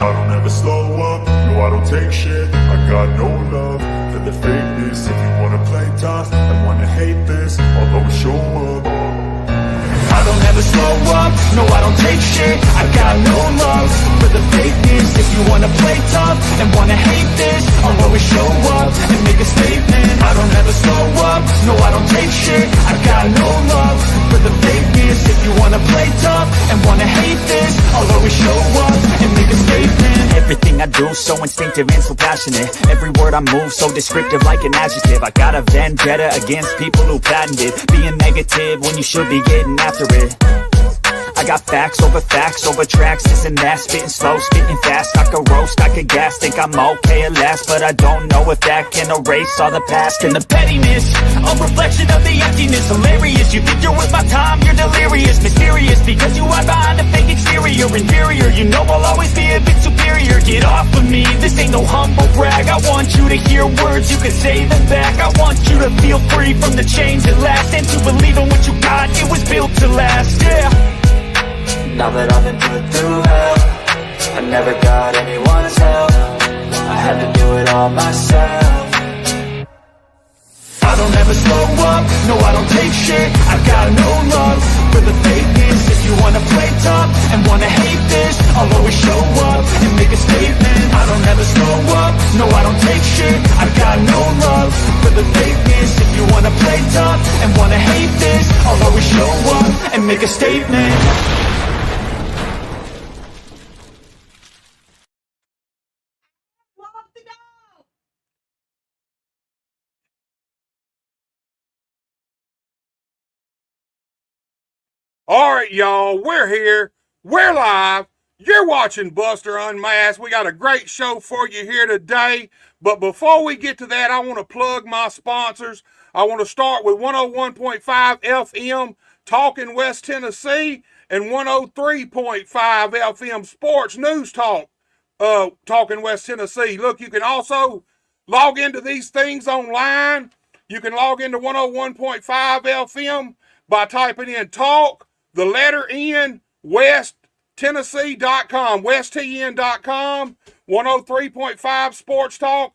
I don't ever slow up, no I don't take shit. I got no love for the fakeness. If you wanna play tough and wanna hate this, I'll always show up. I don't ever slow up, no I don't take shit. I got no love for the fakeness. If you wanna play tough and wanna hate this, I'll always show up and make a statement. I don't ever slow up, no I don't take shit. I got no love for the fakeness. If you wanna play tough and wanna hate this, I'll always show up and make a statement. Everything I do so instinctive and so passionate. Every word I move so descriptive like an adjective. I got a vendetta against people who patented being negative when you should be getting after it. I got facts over tracks, this and that. Spitting slow, spitting fast, I could roast, I could gas. Think I'm okay at last, but I don't know if that can erase all the past. And the pettiness, a reflection of the emptiness. Hilarious, you think you're with my time, you're delirious. Mysterious, because you are behind a fake exterior. Inferior, you know I'll always be a bit superior. Get off of me, this ain't no humble brag. I want you to hear words, you can say them back. I want you to feel free from the chains at last, and to believe in what you got, it was built to last, yeah. Now that I've been put through hell, I never got anyone's help. I had to do it all myself. I don't ever slow up, no I don't take shit. I got no love for the fakeness. If you wanna play tough and wanna hate this, I'll always show up and make a statement. I don't ever slow up, no I don't take shit. I got no love for the fakeness. If you wanna play tough and wanna hate this, I'll always show up and make a statement. All right, y'all, we're here. We're live. You're watching Buster Unmasked. We got a great show for you here today. But before we get to that, I want to plug my sponsors. I want to start with 101.5 FM, Talking West Tennessee, and 103.5 FM Sports News Talk, Talking West Tennessee. Look, you can also log into these things online. You can log into 101.5 FM by typing in talk, the letter N, westtennessee.com, westtn.com, 103.5 Sports Talk,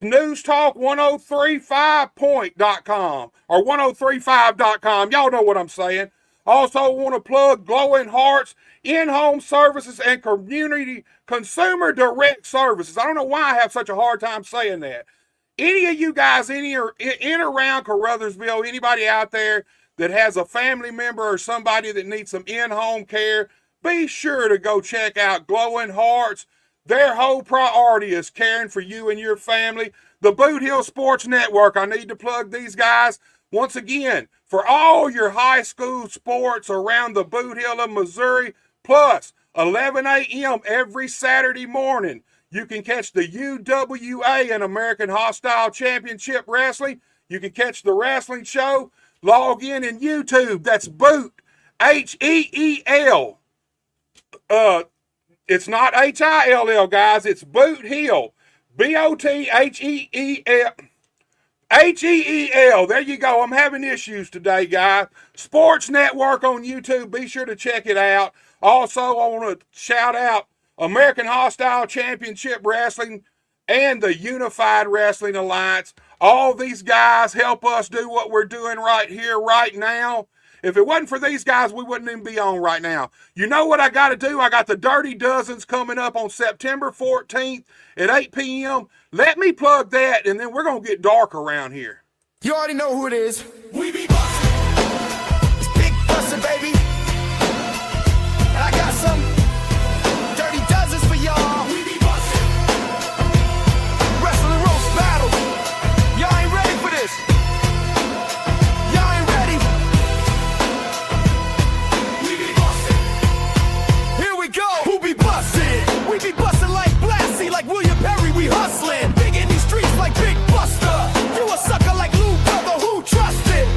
News Talk, 1035point.com, or 1035.com. Y'all know what I'm saying. Also want to plug Glowing Hearts, in-home services, and community consumer direct services. I don't know why I have such a hard time saying that. Any of you guys in around Caruthersville, anybody out there that has a family member or somebody that needs some in-home care, be sure to go check out Glowing Hearts. Their whole priority is caring for you and your family. The Boot Hill Sports Network, I need to plug these guys once again for all your high school sports around the Boot Hill of Missouri, plus 11 a.m. every Saturday morning. You can catch the UWA and American Hostile Championship Wrestling. You can catch the wrestling show. Log in YouTube. That's Boot, H-E-E-L. It's not H-I-L-L, guys. It's Boot Hill. B-O-T-H-E-E-L. H-E-E-L. There you go. I'm having issues today, guys. Sports Network on YouTube. Be sure to check it out. Also, I want to shout out American Hostile Championship Wrestling and the Unified Wrestling Alliance. All these guys help us do what we're doing right here, right now. If it wasn't for these guys, we wouldn't even be on right now. You know what I got to do? I got the Dirty Dozens coming up on September 14th at 8 p.m. Let me plug that, and then we're going to get dark around here. You already know who it is. We be bustin'. It's Big Buster, baby. And I got some Dirty Dozens for y'all. We be bustin'. Wrestling roast battle. Y'all ain't ready for this. Y'all ain't ready. We be bustin'. Here we go. Who be bustin'? We be bustin' like Blassie, like William Perry, we hustlin'. Big in these streets like Big Buster. You a sucker like Lou Brother, who trusted?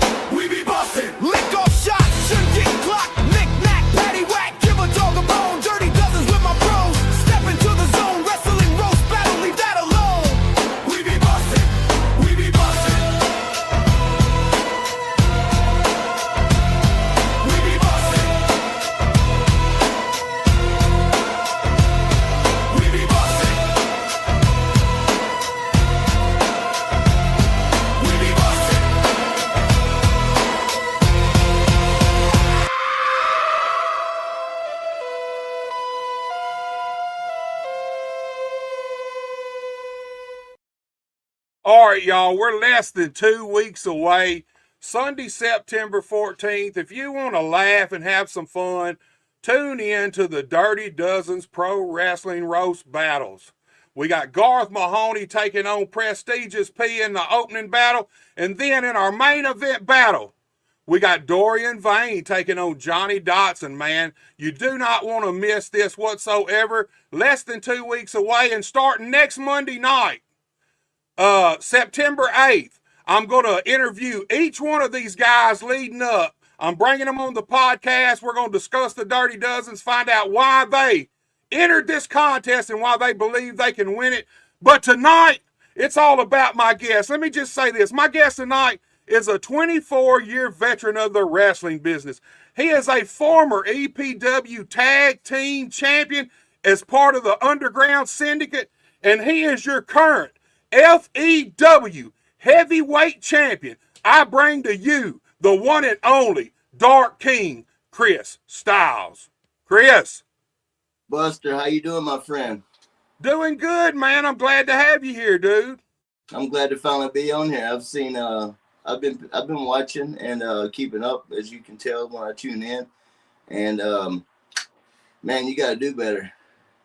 All right, y'all, we're less than 2 weeks away. Sunday, September 14th. If you want to laugh and have some fun, tune in to the Dirty Dozens Pro Wrestling Roast Battles. We got Garth Mahoney taking on Prestigious P in the opening battle. And then in our main event battle, we got Dorian Vane taking on Johnny Dotson, man. You do not want to miss this whatsoever. Less than 2 weeks away and starting next Monday night, September 8th. I'm going to interview each one of these guys leading up. I'm bringing them on the podcast. We're going to discuss the Dirty Dozens, find out why they entered this contest and why they believe they can win it. But tonight, it's all about my guest. Let me just say this. My guest tonight is a 24-year veteran of the wrestling business. He is a former EPW Tag Team Champion as part of the Underground Syndicate, and he is your current FEW Heavyweight Champion. I bring to you the one and only Dark King, Chris Styles. Chris. Buster, how you doing, my friend? Doing good, man. I'm glad to have you here, dude. I'm glad to finally be on here. I've been watching and keeping up, as you can tell when I tune in. And man, you gotta do better.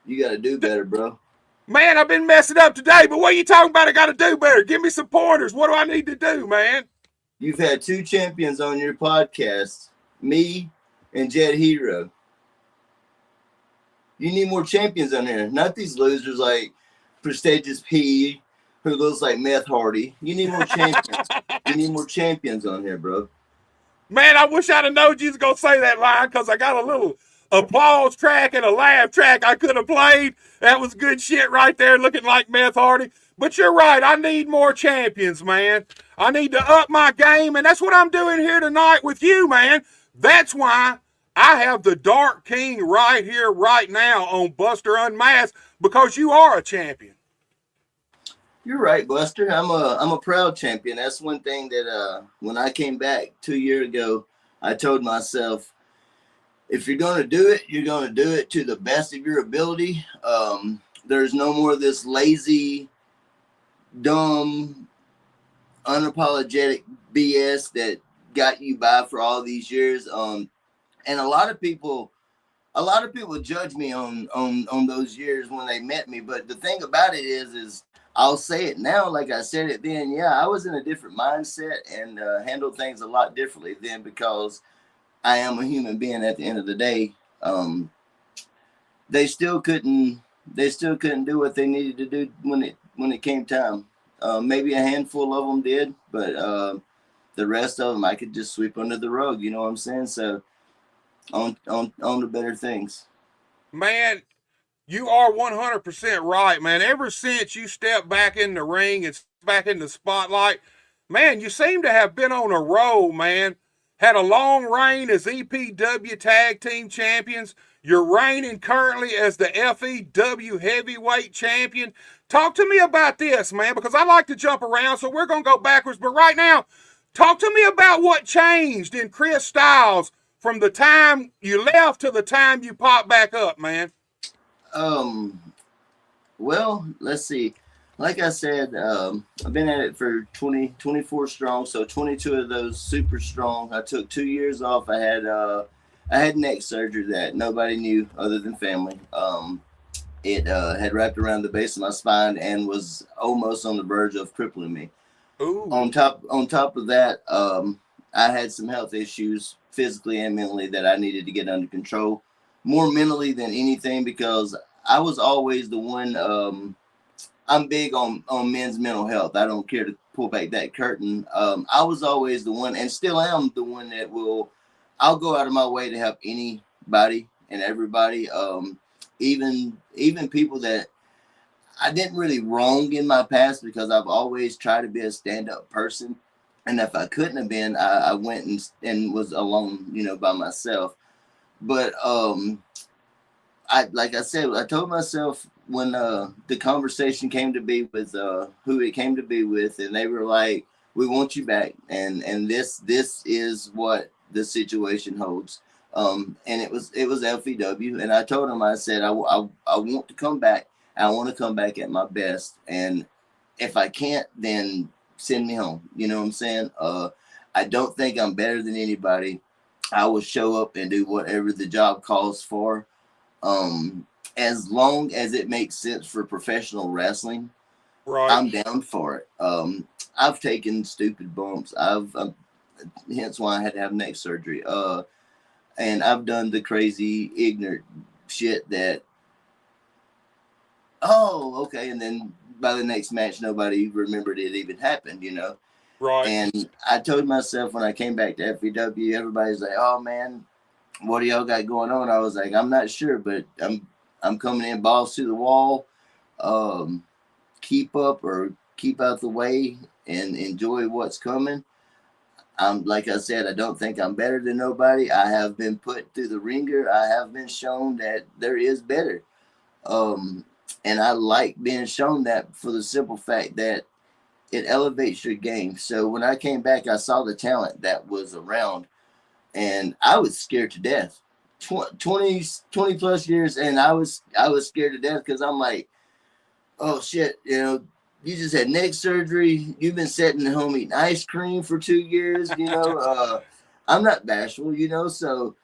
You gotta do better, bro. Man, I've been messing up today, but what are you talking about? I gotta do better. Give me some pointers. What do I need to do, man? You've had 2 champions on your podcast, me and Jet Hero. You need more champions on here, not these losers like Prestigious P, who looks like Meth Hardy. You need more champions. You need more champions on here, bro. Man, I wish I'd have known you was going to say that line because I got a little applause track and a laugh track I could have played. That was good shit right there, looking like Meth Hardy. But you're right. I need more champions, man. I need to up my game, and that's what I'm doing here tonight with you, man. That's why I have the Dark King right here, right now on Buster Unmasked, because you are a champion. You're right, Buster. I'm a proud champion. That's one thing that when I came back 2 years ago, I told myself, if you're going to do it, you're going to do it to the best of your ability. There's no more of this lazy, dumb, unapologetic BS that got you by for all these years. And a lot of people judge me on those years when they met me. But the thing about it is I'll say it now, like I said it then. Yeah, I was in a different mindset and handled things a lot differently then because I am a human being at the end of the day. They still couldn't do what they needed to do when it came time. Maybe a handful of them did, but the rest of them I could just sweep under the rug. You know what I'm saying? So on to better things. Man, you are 100% right, man. Ever since you stepped back in the ring and back in the spotlight, man, you seem to have been on a roll, man. Had a long reign as EPW Tag Team Champions. You're reigning currently as the FEW Heavyweight Champion. Talk to me about this, man, because I like to jump around, so we're going to go backwards. But right now, talk to me about what changed in Chris Styles from the time you left to the time you popped back up, man. Well, let's see. Like I said, I've been at it for 24 strong, so 22 of those super strong. I took 2 years off. I had neck surgery that nobody knew other than family. It had wrapped around the base of my spine and was almost on the verge of crippling me. Ooh. On top of that, I had some health issues physically and mentally that I needed to get under control. More mentally than anything, because I was always the one. I'm big on men's mental health. I don't care to pull back that curtain. I was always the one, and still am the one that I'll go out of my way to help anybody and everybody. Even people that I didn't really wrong in my past, because I've always tried to be a stand-up person. And if I couldn't have been, I went and was alone, by myself. But like I said, I told myself when the conversation came to be with who it came to be with, and they were like, "We want you back," and this is what the situation holds. And it was FEW, and I told him, I said, I want to come back. I want to come back at my best, and if I can't, then send me home. You know what I'm saying? I don't think I'm better than anybody. I will show up and do whatever the job calls for. As long as it makes sense for professional wrestling, Right. I'm down for it. I've taken stupid bumps. Hence why I had to have neck surgery. And I've done the crazy, ignorant shit that, oh, okay. And then by the next match, nobody remembered it even happened, you know? Right. And I told myself when I came back to FEW, everybody's like, oh man, what do y'all got going on? I was like, I'm not sure, but I'm coming in balls to the wall. Keep up or keep out the way and enjoy what's coming. Like I said, I don't think I'm better than nobody. I have been put through the ringer. I have been shown that there is better. And I like being shown that for the simple fact that it elevates your game. So when I came back, I saw the talent that was around, and I was scared to death. 20 plus years, and I was scared to death because I'm like, oh shit, you know, you just had neck surgery. You've been sitting at home eating ice cream for 2 years. You know, I'm not bashful, you know. So,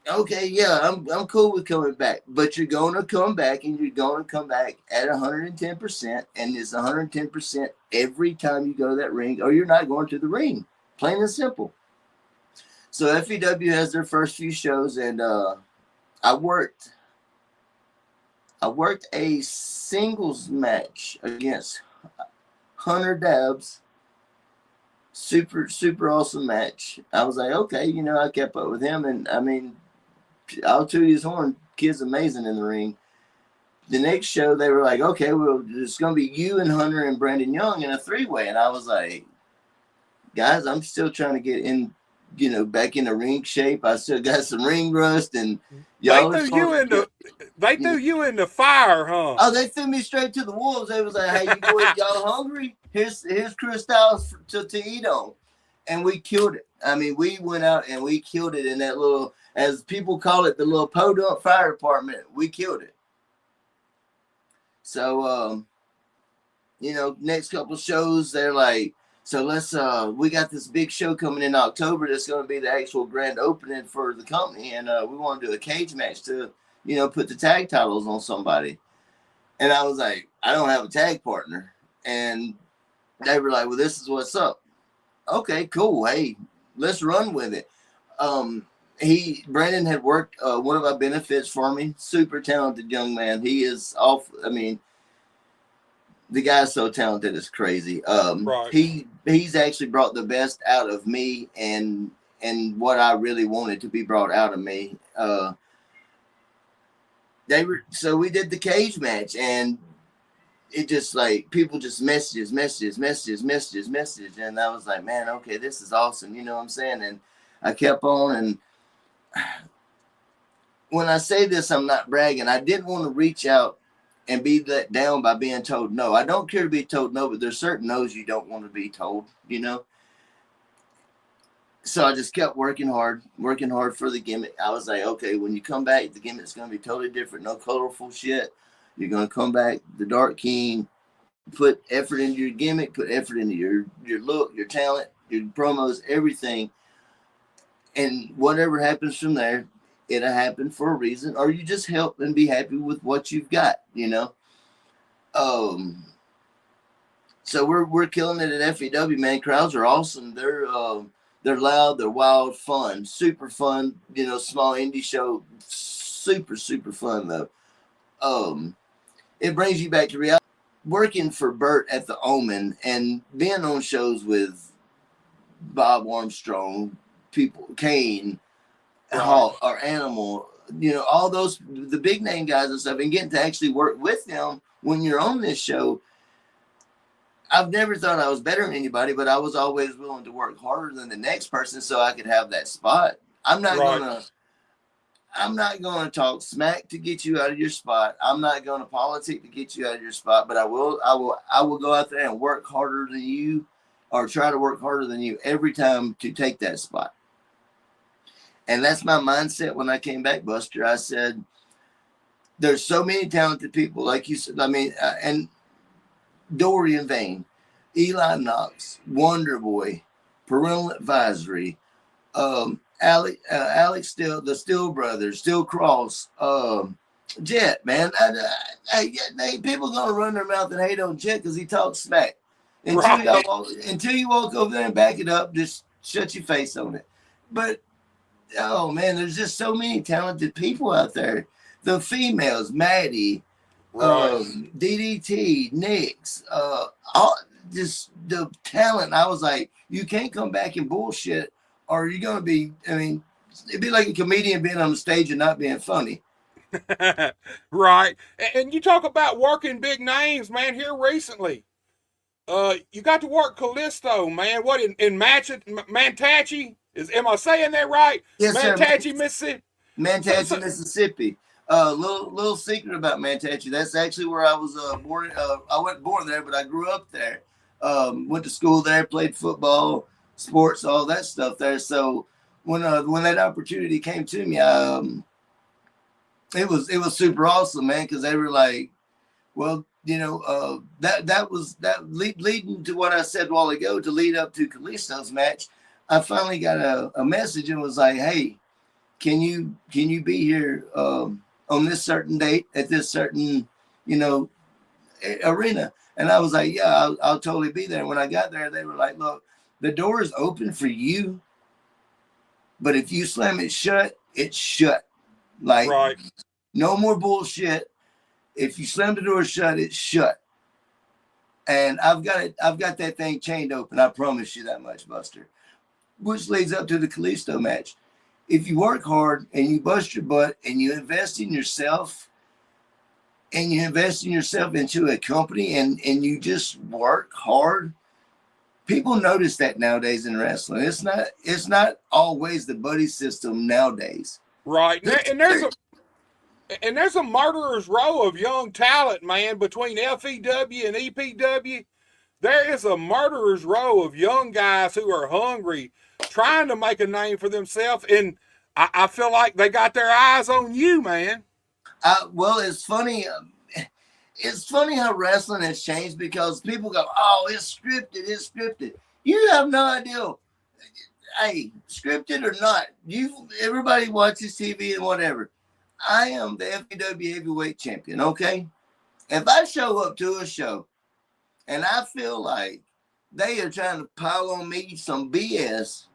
okay, yeah, I'm cool with coming back. But you're going to come back, and you're going to come back at 110%, and it's 110% every time you go to that ring, or you're not going to the ring. Plain and simple. So FEW has their first few shows, and I worked a singles match against Hunter Dabbs. Super awesome match. I was like, okay, you know, I kept up with him, and I mean, I'll toot his horn. Kid's amazing in the ring. The next show, they were like, okay, well, it's going to be you and Hunter and Brandon Young in a 3-way. And I was like, guys, I'm still trying to get in, you know, back in the ring shape. I still got some ring rust, and y'all They threw you in the fire, huh? Oh, they threw me straight to the wolves. They was like, "Hey, you boys, y'all hungry? Here's Chris Styles to eat on," and we killed it. I mean, we went out and we killed it in that little, as people call it, the little podunk fire department. We killed it. So, you know, next couple shows, they're like, so let's we got this big show coming in October that's going to be the actual grand opening for the company, and we want to do a cage match to, you know, put the tag titles on somebody. And I was like, I don't have a tag partner. And they were like, well, this is what's up. Okay, cool. Hey, let's run with it. Brandon had worked one of our benefits for me. Super talented young man. He is off. I mean, the guy's so talented, it's crazy. Right. He's actually brought the best out of me and what I really wanted to be brought out of me. So we did the cage match, and it just like people just messages, and I was like, man, okay, this is awesome, you know what I'm saying? And I kept on, and when I say this, I'm not bragging. I didn't want to reach out and be let down by being told no. I don't care to be told no, but there's certain no's you don't want to be told, you know? So I just kept working hard for the gimmick. I was like, okay, when you come back, the gimmick's going to be totally different. No colorful shit. You're going to come back, the Dark King, put effort into your gimmick, put effort into your look, your talent, your promos, everything. And whatever happens from there, it'll happen for a reason, or you just help and be happy with what you've got, you know? So we're killing it at FEW, man. Crowds are awesome. They're loud, they're wild, fun, super fun, you know, small indie show, super fun though. It brings you back to reality. Working for Bert at the Omen and being on shows with Bob Armstrong, people, Kane, Hawk, or Animal, you know, all those, the big name guys and stuff, and getting to actually work with them when you're on this show. I've never thought I was better than anybody, but I was always willing to work harder than the next person so I could have that spot. I'm not gonna talk smack to get you out of your spot. I'm not gonna politic to get you out of your spot, but I will go out there and work harder than you, or try to work harder than you every time to take that spot. And that's my mindset when I came back, Buster. I said, there's so many talented people, like you said. I mean, and Dorian Vane, Eli Knox, Wonder Boy, Parental Advisory, Alex Still, the Still Brothers, Still Cross, Jet, man. People gonna run their mouth and hate on Jet because he talks smack. Until you walk over there and back it up, just shut your face on it. But oh man, there's just so many talented people out there. The females, Maddie, DDT, Nix, all just the talent. I was like, you can't come back and bullshit, or you're gonna be. I mean, it'd be like a comedian being on the stage and not being funny. Right. And you talk about working big names, man. Here recently, you got to work Callisto, man. What in Manatee? Am I saying that right? Yes, Manatee, sir. Mississippi. Manatee, Mississippi. Little secret about Manatee. That's actually where I was born. I wasn't born there, but I grew up there. Went to school there, played football, sports, all that stuff there. So when that opportunity came to me, it was super awesome, man, because they were like, well, you know, that was leading to what I said a while ago to lead up to Callisto's match. I finally got a message and was like, hey, can you be here on this certain date at this certain, you know, arena? And I was like, yeah, I'll totally be there. When I got there, they were like, look, the door is open for you, but if you slam it shut, it's shut. Like, no more bullshit. If you slam the door shut, it's shut. And I've got that thing chained open. I promise you that much, Buster. Which leads up to the Callisto match. If you work hard and you bust your butt and you invest in yourself into a company and you just work hard, people notice that nowadays in wrestling. It's not always the buddy system nowadays. Right. And there's a murderer's row of young talent, man, between FEW and EPW. There is a murderer's row of young guys who are hungry, trying to make a name for themselves, and I feel like they got their eyes on you, man. Well, it's funny. It's funny how wrestling has changed because people go, "Oh, it's scripted. It's scripted." You have no idea. Hey, scripted or not, everybody watches TV and whatever. I am the FEW heavyweight champion. Okay, if I show up to a show and I feel like they are trying to pile on me some BS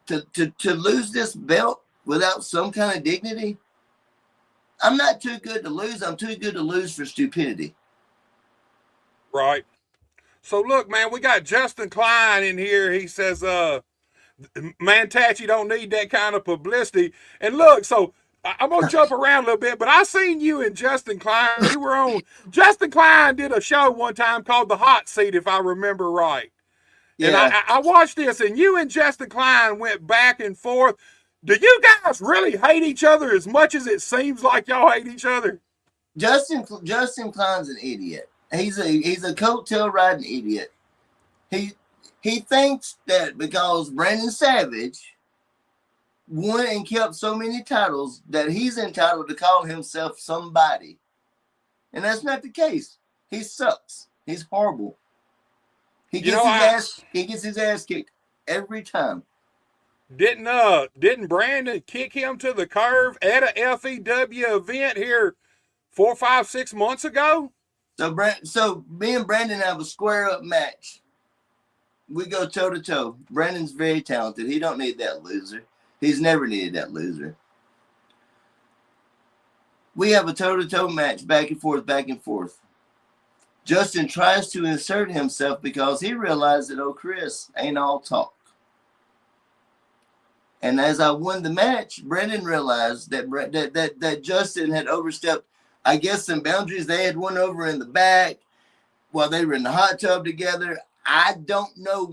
to lose this belt without some kind of dignity, I'm not too good to lose. I'm too good to lose for stupidity. Right. So look, man, we got Justin Klein in here. He says, Manatee don't need that kind of publicity. And look, so I'm going to jump around a little bit, but I seen you and Justin Klein. You were on, Justin Klein did a show one time called The Hot Seat, if I remember right. Yeah. And I watched this, and you and Justin Klein went back and forth. Do you guys really hate each other as much as it seems like y'all hate each other? Justin Klein's an idiot. He's a coattail riding idiot. He thinks that because Brandon Savage won and kept so many titles that he's entitled to call himself somebody. And that's not the case. He sucks. He's horrible. He gets his ass kicked every time. Didn't Brandon kick him to the curve at a FEW event here 4, 5, 6 months ago? So me and Brandon have a square up match. We go toe to toe. Brandon's very talented. He don't need that loser. He's never needed that loser. We have a toe to toe match, back and forth, back and forth. Justin tries to insert himself because he realized that Chris ain't all talk. And as I won the match, Brandon realized that Justin had overstepped, I guess, some boundaries. They had won over in the back while they were in the hot tub together. I don't know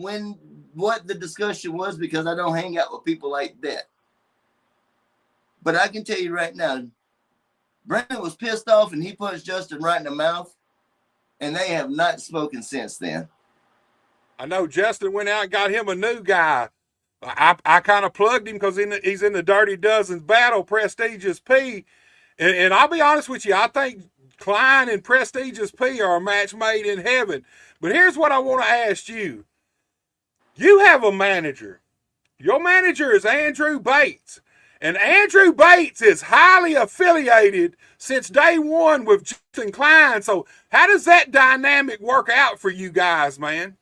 what the discussion was because I don't hang out with people like that. But I can tell you right now, Brandon was pissed off and he punched Justin right in the mouth. And they have not spoken since then. I know Justin went out and got him a new guy. I kind of plugged him because he's in the Dirty Dozens battle, Prestigious P. And I'll be honest with you, I think Klein and Prestigious P are a match made in heaven. But here's what I want to ask you. You have a manager. Your manager is Andrew Bates. And Andrew Bates is highly affiliated since day one with Justin Klein. So how does that dynamic work out for you guys, man?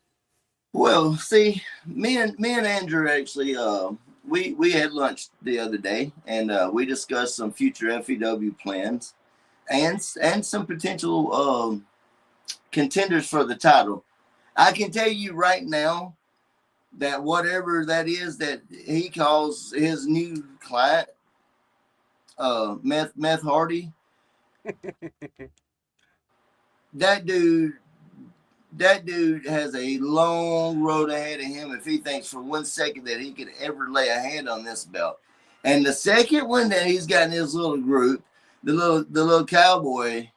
Well, see, me and Andrew actually, we had lunch the other day, and we discussed some future FEW plans and some potential contenders for the title. I can tell you right now that whatever that is that he calls his new client, Meth Hardy, that dude has a long road ahead of him if he thinks for 1 second that he could ever lay a hand on this belt. And the second one that he's got in his little group, the little cowboy,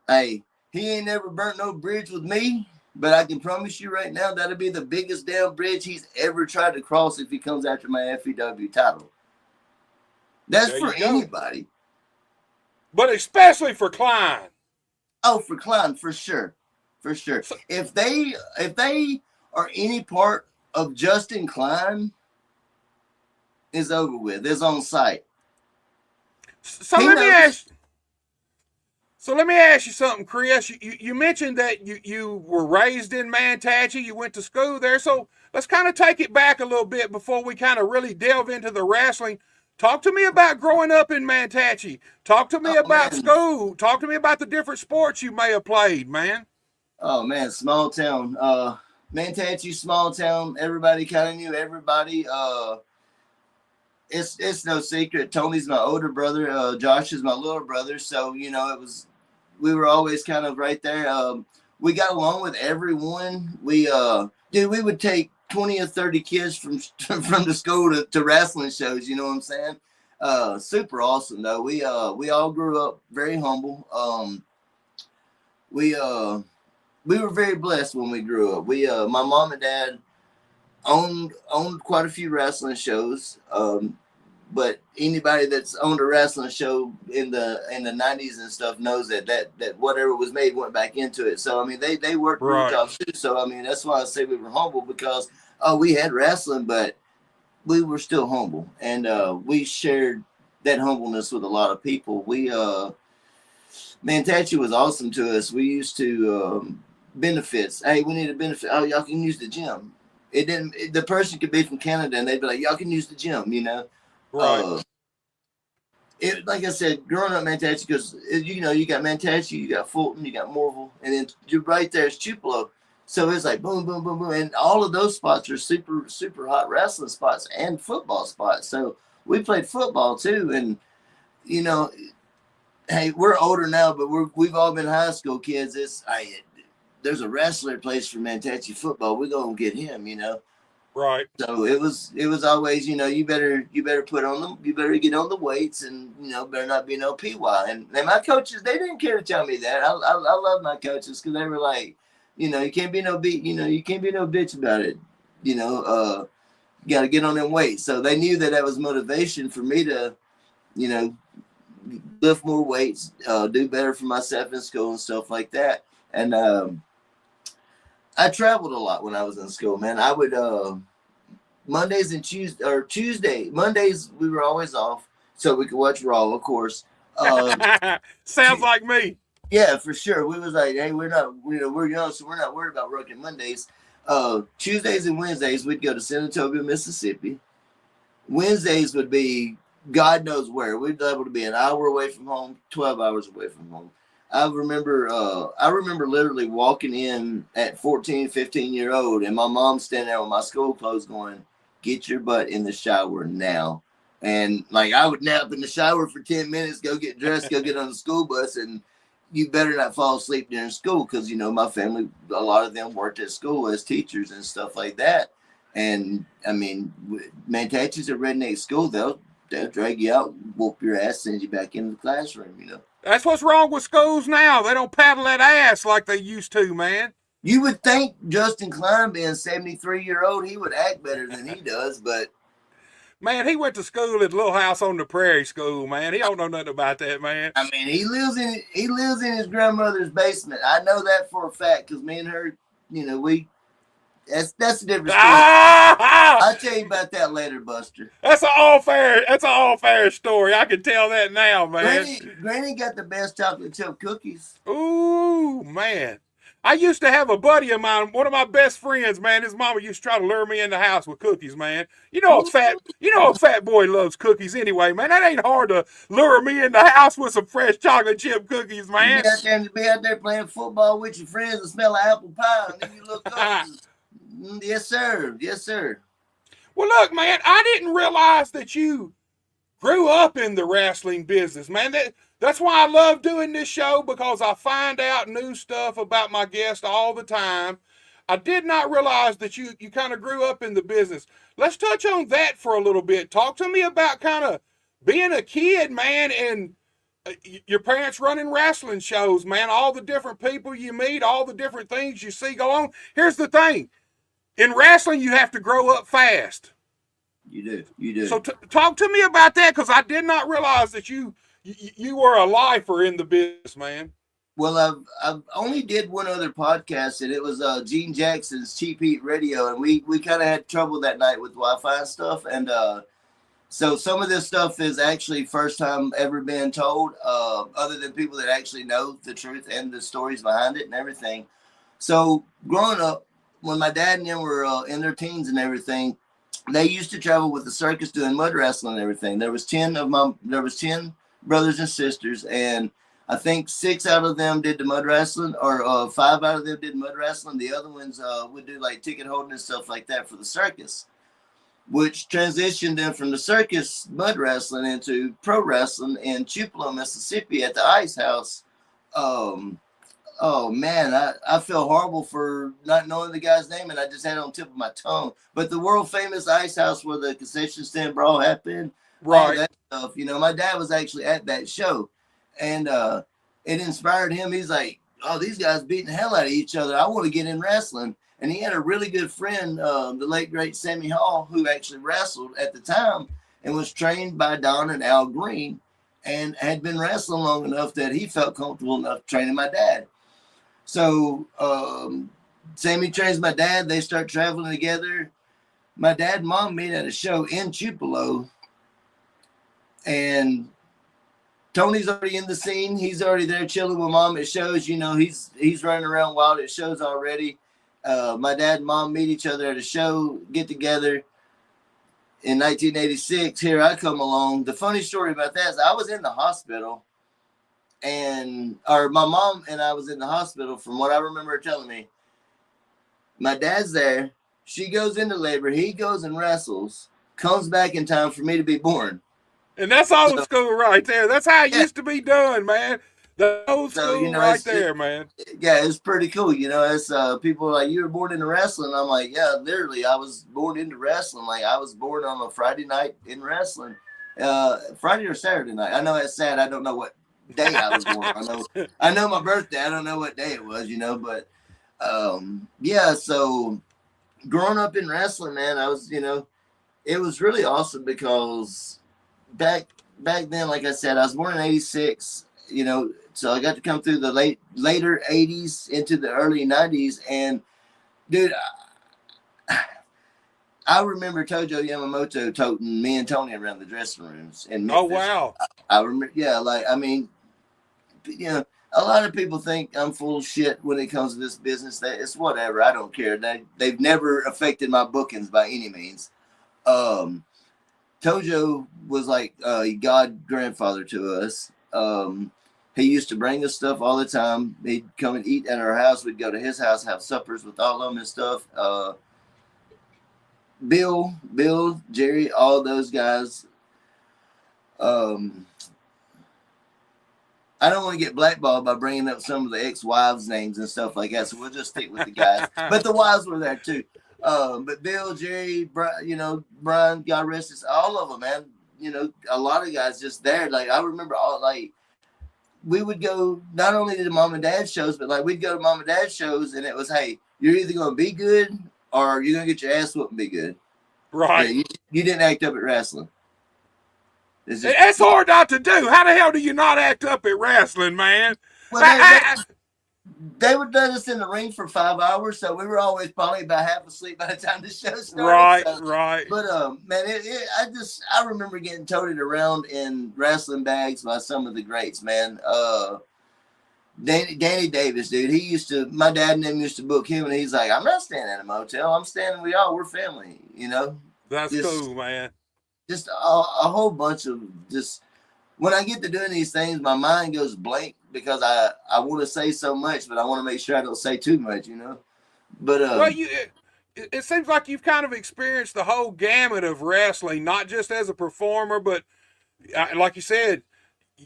hey, he ain't never burnt no bridge with me, but I can promise you right now that'll be the biggest damn bridge he's ever tried to cross if he comes after my FEW title. That's There for you go. anybody. But especially for Klein. Oh, for Klein, for sure. For sure. If they are any part of Justin Klein, is over with. It's on site. So let me ask you something, Chris. You mentioned that you were raised in Manatee. You went to school there. So let's kind of take it back a little bit before we kind of really delve into the wrestling. Talk to me about growing up in Manatee. Talk to me about school. Talk to me about the different sports you may have played, man. Oh, man, small town. Manatee, small town. Everybody kind of knew everybody. It's no secret. Tony's my older brother. Josh is my little brother. So, we were always kind of right there. We got along with everyone. We would take 20 or 30 kids from the school to wrestling shows. You know what I'm saying? Super awesome though. We all grew up very humble. We were very blessed when we grew up. My mom and dad owned quite a few wrestling shows. But anybody that's owned a wrestling show in the 90s and stuff knows that whatever was made went back into it. So I mean they worked really tough too. So I mean that's why I say we were humble, because we had wrestling, but we were still humble, and we shared that humbleness with a lot of people. Manatee was awesome to us. We used to benefits. Hey, we need a benefit. Oh, y'all can use the gym. The person could be from Canada and they'd be like, y'all can use the gym, Right. Like I said, growing up Manatee, because you got Manatee, you got Fulton, you got Morville, and then you're right there is Tupelo. So it's like boom, boom, boom, boom, and all of those spots are super, super hot wrestling spots and football spots. So we played football too, and hey, we're older now, but we've all been high school kids. There's a wrestler plays for Manatee football. We're gonna get him, Right. So it was always, you better put on them, you better get on the weights, and better not be no PY. And my coaches, they didn't care to tell me that. I love my coaches, because they were like, you can't be no you can't be no bitch about it. You got to get on them weights. So they knew that was motivation for me to, lift more weights, do better for myself in school and stuff like that. And I traveled a lot when I was in school, man. I would Mondays and Tuesday. Mondays we were always off, so we could watch Raw, of course. Sounds like me. Yeah, for sure. We was like, hey, we're young, so we're not worried about working Mondays. Tuesdays and Wednesdays we'd go to San Antonio, Mississippi. Wednesdays would be God knows where. We'd be able to be an hour away from home, 12 hours away from home. I remember literally walking in at 14, 15-year-old, and my mom standing there with my school clothes going, get your butt in the shower now. And like I would nap in the shower for 10 minutes, go get dressed, go get on the school bus, and you better not fall asleep during school, because, my family, a lot of them worked at school as teachers and stuff like that. And, I mean, Mantate's a redneck school. They'll drag you out, whoop your ass, send you back into the classroom, That's what's wrong with schools now. They don't paddle that ass like they used to, man. You would think Justin Klein, being 73-year-old, he would act better than he does, but Man, he went to school at Little House on the Prairie School, man. He don't know nothing about that, man. I mean, he lives in his grandmother's basement. I know that for a fact because me and her, that's a different story. I'll tell you about that later, Buster. That's an all fair story. I can tell that now, man. Granny got the best chocolate chip cookies. Ooh, man. I used to have a buddy of mine, one of my best friends, man. His mama used to try to lure me in the house with cookies, man. A fat boy loves cookies anyway, man. That ain't hard to lure me in the house with some fresh chocolate chip cookies, man. Be out there playing football with your friends and smell like apple pie, and then you look up. Yes, sir. Yes, sir. Well, look, man, I didn't realize that you grew up in the wrestling business, man. That's why I love doing this show, because I find out new stuff about my guests all the time. I did not realize that you kind of grew up in the business. Let's touch on that for a little bit. Talk to me about kind of being a kid, man, and your parents running wrestling shows, man. All the different people you meet, all the different things you see go on. Here's the thing. In wrestling, you have to grow up fast. You do. So talk to me about that, because I did not realize that you were a lifer in the business, man. Well, I've only did one other podcast, and it was Gene Jackson's Cheap Heat Radio, and we kind of had trouble that night with Wi-Fi and stuff, and so some of this stuff is actually first time ever being told, other than people that actually know the truth and the stories behind it and everything. So growing up, when my dad and them were in their teens and everything, they used to travel with the circus doing mud wrestling and everything. There was 10 brothers and sisters, and I think 6 out of them did the mud wrestling, or 5 out of them did mud wrestling. The other ones would do like ticket holding and stuff like that for the circus, which transitioned them from the circus mud wrestling into pro wrestling in Tupelo, Mississippi at the Ice House. Oh man, I feel horrible for not knowing the guy's name, and I just had it on the tip of my tongue. But the world famous Ice House where the concession stand brawl happened, right? That stuff. My dad was actually at that show, and it inspired him. He's like, "Oh, these guys beating the hell out of each other. I want to get in wrestling." And he had a really good friend, the late great Sammy Hall, who actually wrestled at the time and was trained by Don and Al Green, and had been wrestling long enough that he felt comfortable enough training my dad. So Sammy trains my dad. They start traveling together. My dad and mom meet at a show in Tupelo, and Tony's already in the scene. He's already there chilling with mom at shows. He's running around wild at shows already. My dad and mom meet each other at a show, get together. In 1986, here I come along. The funny story about that is I was in the hospital. My mom and I was in the hospital, from what I remember her telling me. My dad's there. She goes into labor. He goes and wrestles, comes back in time for me to be born. And that's old school right there. That's how it used to be done, man. The old school right there, man. Yeah, it's pretty cool. It's people are like, you were born into wrestling. I'm like, yeah, literally, I was born into wrestling. Like, I was born on a Friday night in wrestling. Friday or Saturday night. I know it's sad. I don't know what day I was born. I know my birthday. I don't know what day it was, but so growing up in wrestling, man, I was, it was really awesome because back then, like I said, I was born in 86, so I got to come through the later 80s into the early 90s, and dude, I remember Tojo Yamamoto toting me and Tony around the dressing rooms in Memphis. Oh wow. I remember, a lot of people think I'm full of shit when it comes to this business. That it's whatever. I don't care. They've never affected my bookings by any means. Tojo was like a god grandfather to us. He used to bring us stuff all the time. He'd come and eat at our house. We'd go to his house, have suppers with all of them and stuff. Bill, Jerry, all those guys. I don't want to get blackballed by bringing up some of the ex-wives' names and stuff like that, so we'll just stick with the guys. But the wives were there too. But Bill, Jerry, Brian, God rest his, all of them, man. A lot of guys just there. Like, I remember we would go not only to the mom and dad shows, but like we'd go to mom and dad shows, and it was, hey, you're either going to be good or you're going to get your ass whooped and be good. Right. Yeah, you didn't act up at wrestling. It's hard not to do. How the hell do you not act up at wrestling, man? Well, they would let us in the ring for 5 hours, so we were always probably about half asleep by the time the show started. Right. But man, I remember getting toted around in wrestling bags by some of the greats, man. Danny Davis, dude. My dad and them used to book him, and he's like, I'm not staying in a motel. I'm staying with y'all. We're family, you know. That's cool, man. Just a whole bunch of just. When I get to doing these things, my mind goes blank because I want to say so much, but I want to make sure I don't say too much, you know. But well, it seems like you've kind of experienced the whole gamut of wrestling, not just as a performer, but like you said,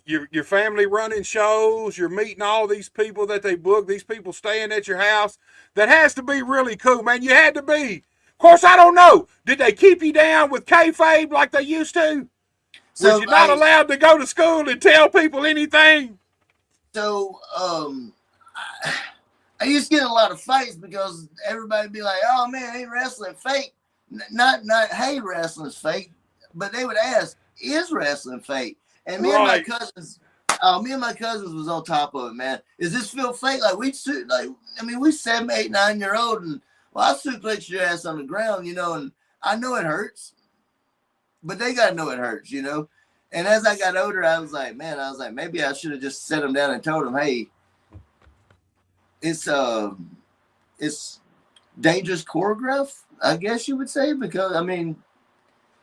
your family running shows, you're meeting all these people that they book, these people staying at your house. That has to be really cool, man. You had to be. Of course, I don't know. Did they keep you down with kayfabe like they used to? So was you not allowed to go to school and tell people anything? So, I used to get in a lot of fights because everybody would be like, "Oh man, ain't wrestling fake?" Not hey, wrestling's fake, but they would ask, "Is wrestling fake?" And me and my cousins was on top of it, man. Is this feel fake? Like we 7, 8, 9-year-old, and I suplex your ass on the ground, you know, and I know it hurts. But they got to know it hurts, you know. And as I got older, I was like, maybe I should have just set them down and told them, hey, it's dangerous choreograph, I guess you would say, because I mean,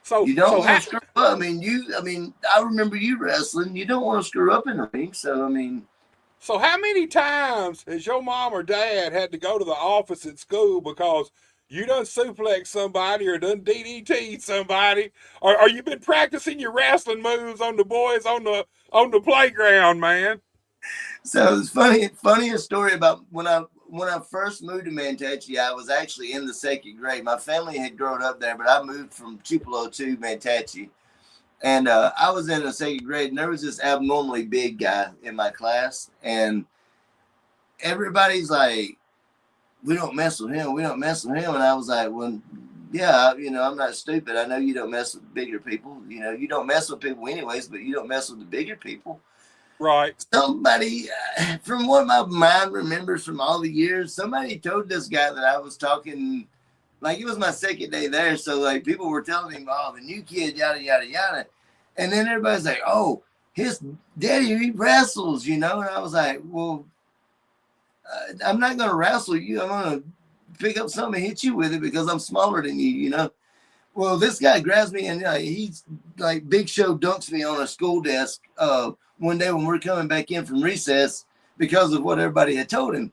so you don't want to screw up. I remember you wrestling. You don't want to screw up in the ring, so I mean. So how many times has your mom or dad had to go to the office at school because you done suplex somebody or done DDT somebody, or you been practicing your wrestling moves on the boys on the playground, man? So it's funniest story about when I first moved to Manatee, I was actually in the 2nd grade. My family had grown up there, but I moved from Tupelo to Manatee. And I was in the 2nd grade, and there was this abnormally big guy in my class, and everybody's like, we don't mess with him. And I was like, well, yeah, you know, I'm not stupid. I know you don't mess with bigger people. You know, you don't mess with people anyways, but you don't mess with the bigger people. Right. Somebody, from what my mind remembers from all the years, somebody told this guy that I was talking, like it was my 2nd day there. So like people were telling him, oh, the new kid, yada, yada, yada. And then everybody's like, oh, his daddy, he wrestles, you know? And I was like, well, I'm not going to wrestle you. I'm going to pick up something and hit you with it because I'm smaller than you, you know? Well, this guy grabs me and he's like Big Show dunks me on a school desk one day when we're coming back in from recess because of what everybody had told him.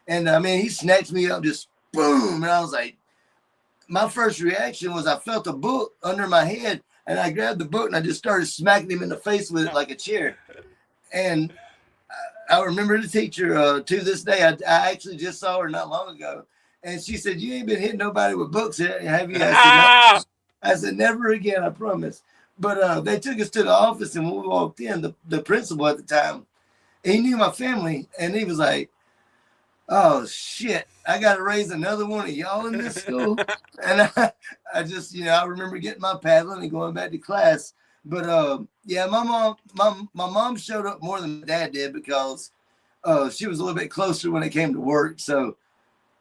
And I mean, he snatched me up, just boom. And I was like, my first reaction was I felt a book under my head and I grabbed the book and I just started smacking him in the face with it like a chair. And I remember the teacher to this day. I actually just saw her not long ago, and she said, "You ain't been hitting nobody with books, have you?" I said, "No." I said, "Never again, I promise." But they took us to the office, and when we walked in, the principal at the time, he knew my family, and he was like, "Oh shit, I got to raise another one of y'all in this school." And I just, you know, I remember getting my paddling and going back to class. But yeah, my mom showed up more than my dad did because she was a little bit closer when it came to work. So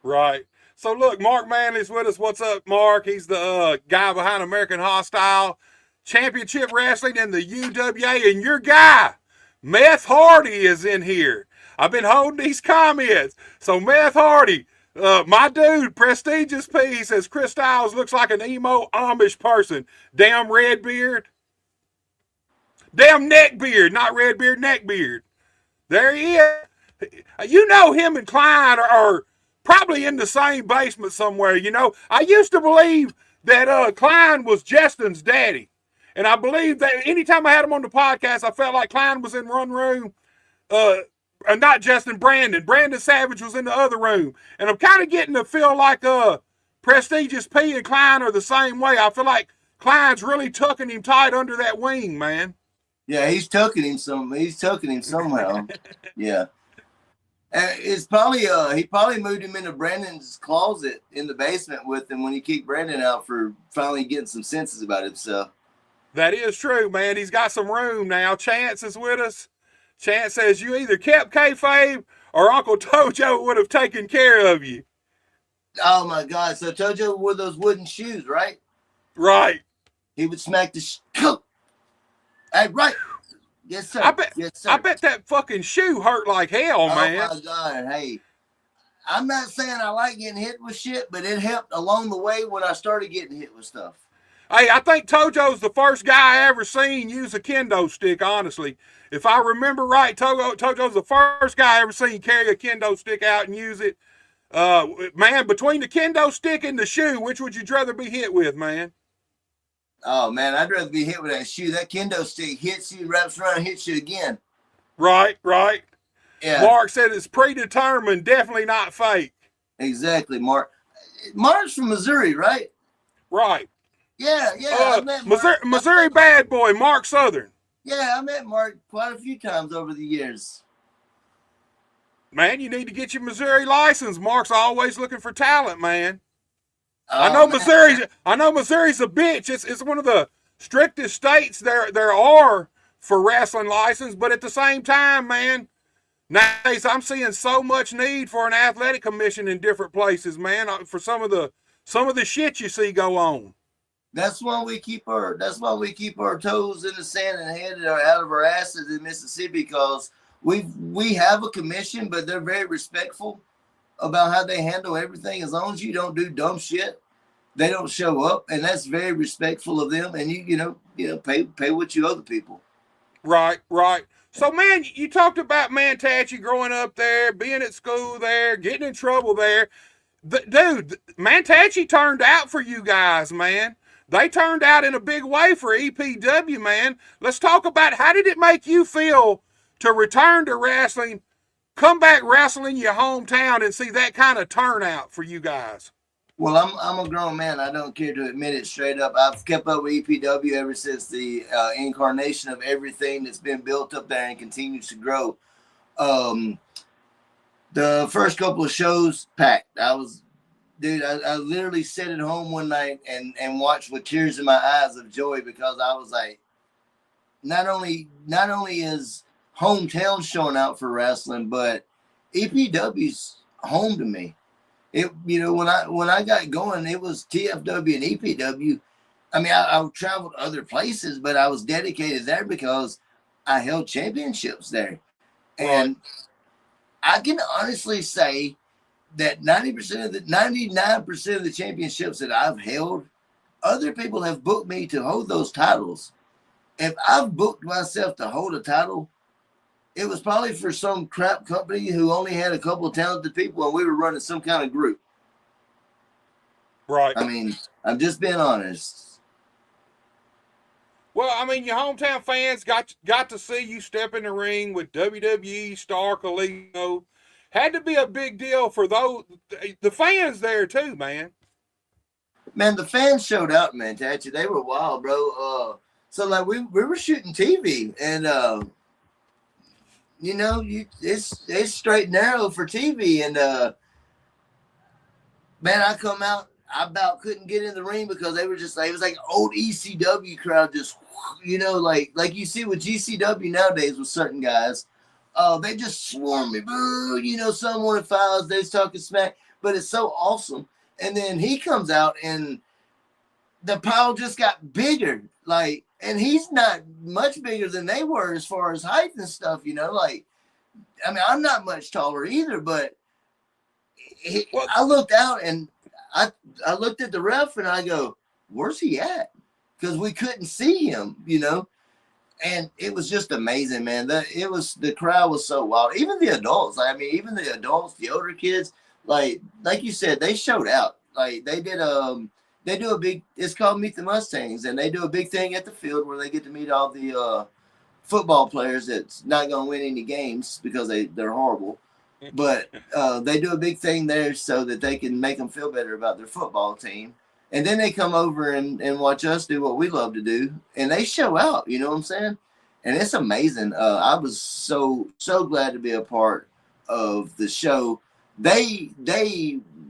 right. So look, Mark Manley's with us. What's up, Mark? He's the guy behind American Hostile Championship Wrestling and the UWA, and your guy, Meth Hardy, is in here. I've been holding these comments. So Meth Hardy, my dude, prestigious P, says Chris Styles looks like an emo Amish person. Damn red beard. Damn neck beard, not red beard, neck beard. There he is. You know him and Klein are probably in the same basement somewhere, you know. I used to believe that Klein was Justin's daddy. And I believe that anytime I had him on the podcast, I felt like Klein was in one room. Not Justin, Brandon. Brandon Savage was in the other room. And I'm kind of getting to feel like prestigious P and Klein are the same way. I feel like Klein's really tucking him tight under that wing, man. Yeah, he's tucking him somehow. Yeah. It's probably he probably moved him into Brandon's closet in the basement with him when he kicked Brandon out for finally getting some senses about himself. That is true, man. He's got some room now. Chance is with us. Chance says you either kept kayfabe or Uncle Tojo would have taken care of you. Oh my God! So Tojo wore those wooden shoes, right? Right. He would smack the. Hey, right. Yes, sir. Yes, sir. I bet that fucking shoe hurt like hell, man. Oh my God! Hey, I'm not saying I like getting hit with shit, but it helped along the way when I started getting hit with stuff. Hey, I think Tojo's the first guy I ever seen use a kendo stick, honestly. If I remember right, Tojo's the first guy I ever seen carry a kendo stick out and use it. Man, between the kendo stick and the shoe, which would you rather be hit with, man? Oh man, I'd rather be hit with that shoe. That kendo stick hits you, wraps around, and hits you again. Right. Yeah. Mark said it's predetermined, definitely not fake. Exactly, Mark. Mark's from Missouri, right? Right. Yeah. I met Mark. Missouri bad boy, Mark Southern. Yeah, I met Mark quite a few times over the years. Man, you need to get your Missouri license. Mark's always looking for talent, man. Oh, I know Missouri's a bitch. It's one of the strictest states there are for wrestling license, but at the same time, man, nowadays I'm seeing so much need for an athletic commission in different places, man, for some of the shit you see go on. That's why we keep our toes in the sand and headed out of our asses in Mississippi, because we have a commission, but they're very respectful about how they handle everything. As long as you don't do dumb shit, they don't show up, and that's very respectful of them. And you know pay what you owe the people. Right. So, man, you talked about Mantachi growing up there, being at school there, getting in trouble there. Dude, Mantachi turned out for you guys, man. They turned out in a big way for EPW, man. Let's talk about how did it make you feel to return to wrestling, come back wrestling your hometown, and see that kind of turnout for you guys? Well, I'm a grown man. I don't care to admit it straight up. I've kept up with EPW ever since the incarnation of everything that's been built up there and continues to grow. The first couple of shows packed. I literally sat at home one night and watched with tears in my eyes of joy, because I was like, not only is hometown showing out for wrestling, but EPW's home to me. When I got going, it was TFW and EPW. I mean, I traveled other places, but I was dedicated there because I held championships there. And I can honestly say that 99% of the championships that I've held, other people have booked me to hold those titles. If I've booked myself to hold a title, it was probably for some crap company who only had a couple of talented people, and we were running some kind of group. Right. I mean, I'm just being honest. Well, I mean, your hometown fans got to see you step in the ring with WWE star Kalisto. Had to be a big deal for the fans there too, man. Man, the fans showed out, man. Tachi, they were wild, bro. So like we were shooting TV, and it's straight and narrow for TV, and man, I come out, I about couldn't get in the ring because they were just like, it was like old ECW crowd, just like you see with GCW nowadays with certain guys. They just swarm me, boo. Some wanted fouls, they was talking smack, but it's so awesome. And then he comes out, and the pile just got bigger, and he's not much bigger than they were as far as height and stuff. I mean, I'm not much taller either, but I looked out and I looked at the ref and I go, "Where's he at?" Because we couldn't see him, And it was just amazing, man. The crowd was so wild. Even the adults, the older kids, like you said, they showed out. Like they do a big, it's called Meet the Mustangs, and they do a big thing at the field where they get to meet all the football players that's not going to win any games because they're horrible. But they do a big thing there so that they can make them feel better about their football team. And then they come over and watch us do what we love to do. And they show out, you know what I'm saying? And it's amazing. I was so glad to be a part of the show, they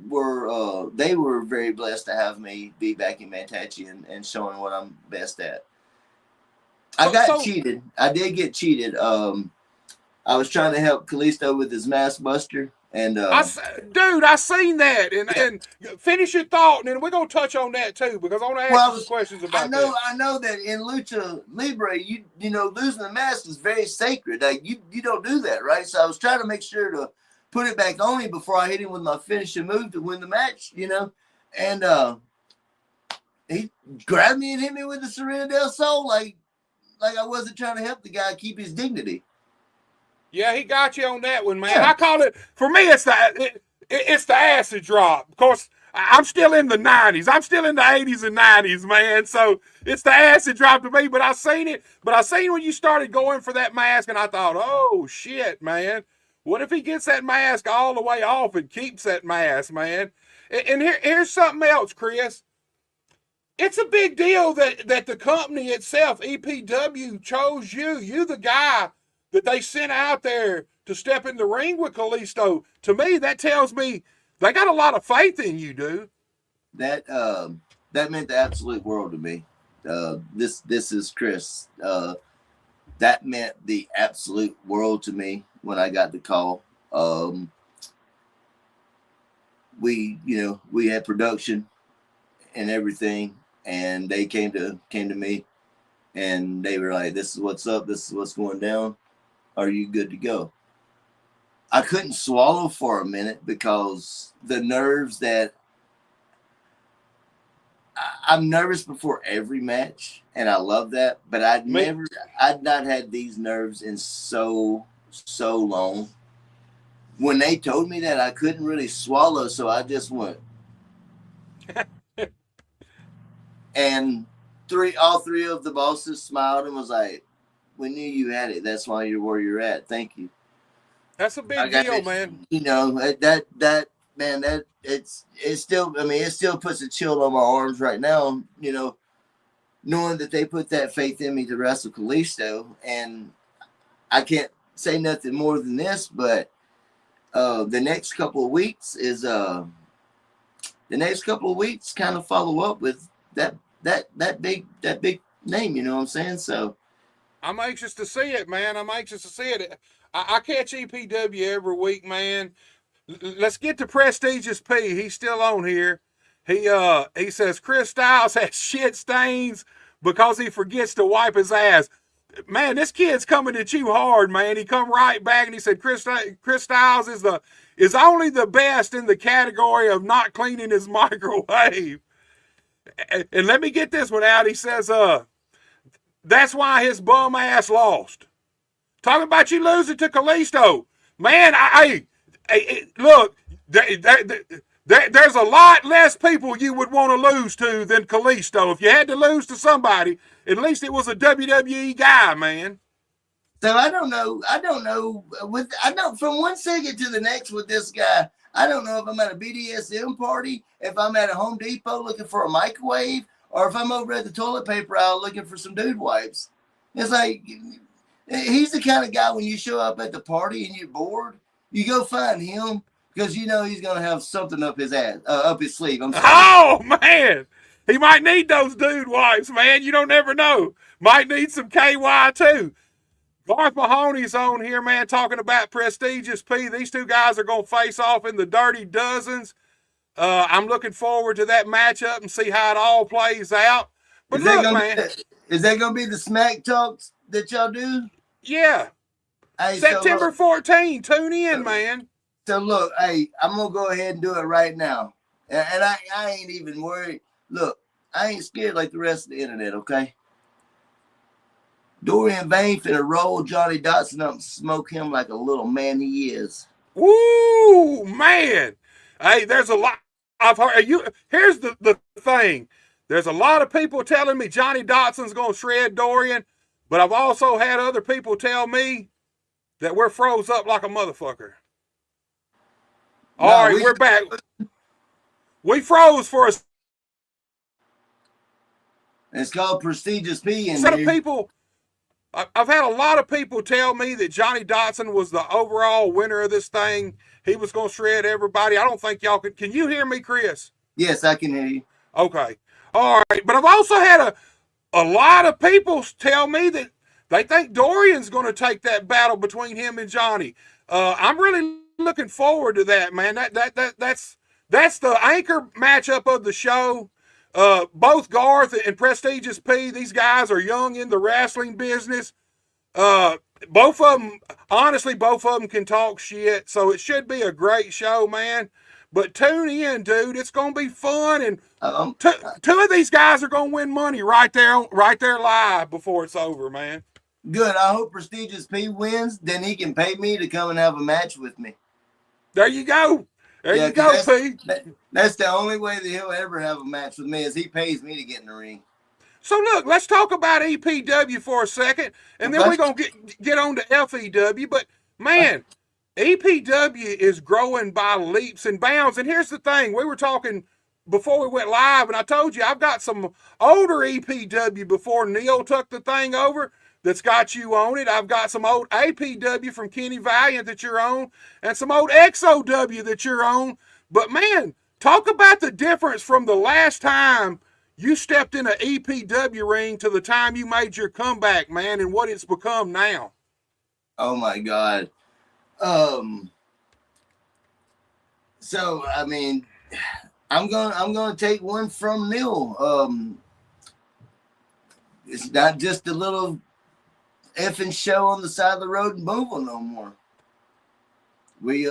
were very blessed to have me be back in Manhattan and showing what I'm best at. I got cheated. I did get cheated. I was trying to help Kalisto with his mask buster, and dude, I seen that, and finish your thought, and then we're gonna touch on that too, because I want to ask you some questions about that. I know that in Lucha Libre, you know, losing the mask is very sacred. Like you don't do that, right? So I was trying to make sure to put it back on him before I hit him with my finishing move to win the match, you know, and he grabbed me and hit me with the Serena del Sol, like I wasn't trying to help the guy keep his dignity. Yeah, he got you on that one, man. Yeah. I call it, for me, it's the acid drop. Of course, I'm still in the 90s. I'm still in the 80s and 90s, man. So it's the acid drop to me. But I seen it. But I seen when you started going for that mask, and I thought, oh, shit, man. What if he gets that mask all the way off and keeps that mask, man? And here's something else, Chris. It's a big deal that the company itself, EPW, chose you. You the guy that they sent out there to step in the ring with Kalisto. To me, that tells me they got a lot of faith in you, dude. That meant the absolute world to me. This is Chris. That meant the absolute world to me when I got the call. We had production and everything, and they came to me, and they were like, "This is what's up. This is what's going down. Are you good to go?" I couldn't swallow for a minute because the nerves that I'm nervous before every match, and I love that, but I'd not had these nerves in so long. When they told me that, I couldn't really swallow, so I just went. And all three of the bosses smiled and was like, "We knew you had it. That's why you're where you're at. Thank you." That's a big deal, man. You know, man, it still puts a chill on my arms right now, you know, knowing that they put that faith in me to wrestle Kalisto. And I can't say nothing more than this, but the next couple of weeks kind of follow up with that big name, you know what I'm saying? So I'm anxious to see it, man. I'm anxious to see it. I catch EPW every week, man. Let's get to Prestigious P. He's still on here. He says Chris Styles has shit stains because he forgets to wipe his ass. Man, this kid's coming at you hard, man. He come right back and he said Chris Styles is only the best in the category of not cleaning his microwave. And let me get this one out. He says, that's why his bum ass lost. Talking about you losing to Kalisto. Man, look, there's a lot less people you would want to lose to than Kalisto. If you had to lose to somebody, at least it was a WWE guy, man. So I don't know. From one second to the next with this guy, I don't know if I'm at a BDSM party, if I'm at a Home Depot looking for a microwave, or if I'm over at the toilet paper aisle looking for some dude wipes. It's like, he's the kind of guy when you show up at the party and you're bored, you go find him because you know he's gonna have something up his ass, up his sleeve. I'm sorry. Oh man, he might need those dude wipes, man. You don't never know. Might need some KY too. Garth Mahoney's on here, man, talking about Prestigious P. These two guys are gonna face off in the Dirty Dozens. I'm looking forward to that matchup and see how it all plays out. But look, man, is that gonna be the smack talks that y'all do? Yeah. Hey, September 14. Tune in, man. So look, hey, I'm gonna go ahead and do it right now, and I ain't even worried. Look, I ain't scared like the rest of the internet. Okay. Dorian Vane finna roll Johnny Dotson up and smoke him like a little man he is. Woo, man. Hey, there's a lot. I've heard here's the thing. There's a lot of people telling me Johnny Dotson's gonna shred Dorian, but I've also had other people tell me that we're froze up like a motherfucker. All right, we're back. We froze for a It's called Prestigious P in set of people. I've had a lot of people tell me that Johnny Dotson was the overall winner of this thing. He was going to shred everybody. I don't think y'all can you hear me, Chris? Yes, I can hear you. Okay. All right. But I've also had a lot of people tell me that they think Dorian's going to take that battle between him and Johnny. I'm really looking forward to that, man. That's the anchor matchup of the show. Both Garth and Prestigious P, these guys are young in the wrestling business. Both of them, honestly, both of them can talk shit, so it should be a great show, man. But tune in, dude. It's gonna be fun, and two of these guys are gonna win money right there live before it's over, man. Good. I hope Prestigious P wins. Then he can pay me to come and have a match with me. There you go. There you go, P. That's the only way that he'll ever have a match with me is he pays me to get in the ring. So look, let's talk about EPW for a second, and then we're gonna get on to FEW. But man, EPW is growing by leaps and bounds. And here's the thing: we were talking before we went live, and I told you I've got some older EPW before Neil took the thing over that's got you on it. I've got some old APW from Kenny Valiant that you're on, and some old XOW that you're on. But man, talk about the difference from the last time you stepped in an EPW ring to the time you made your comeback, man, and what it's become now. Oh my God. So I mean, I'm gonna take one from Neil. It's not just a little effing show on the side of the road and move on no more. We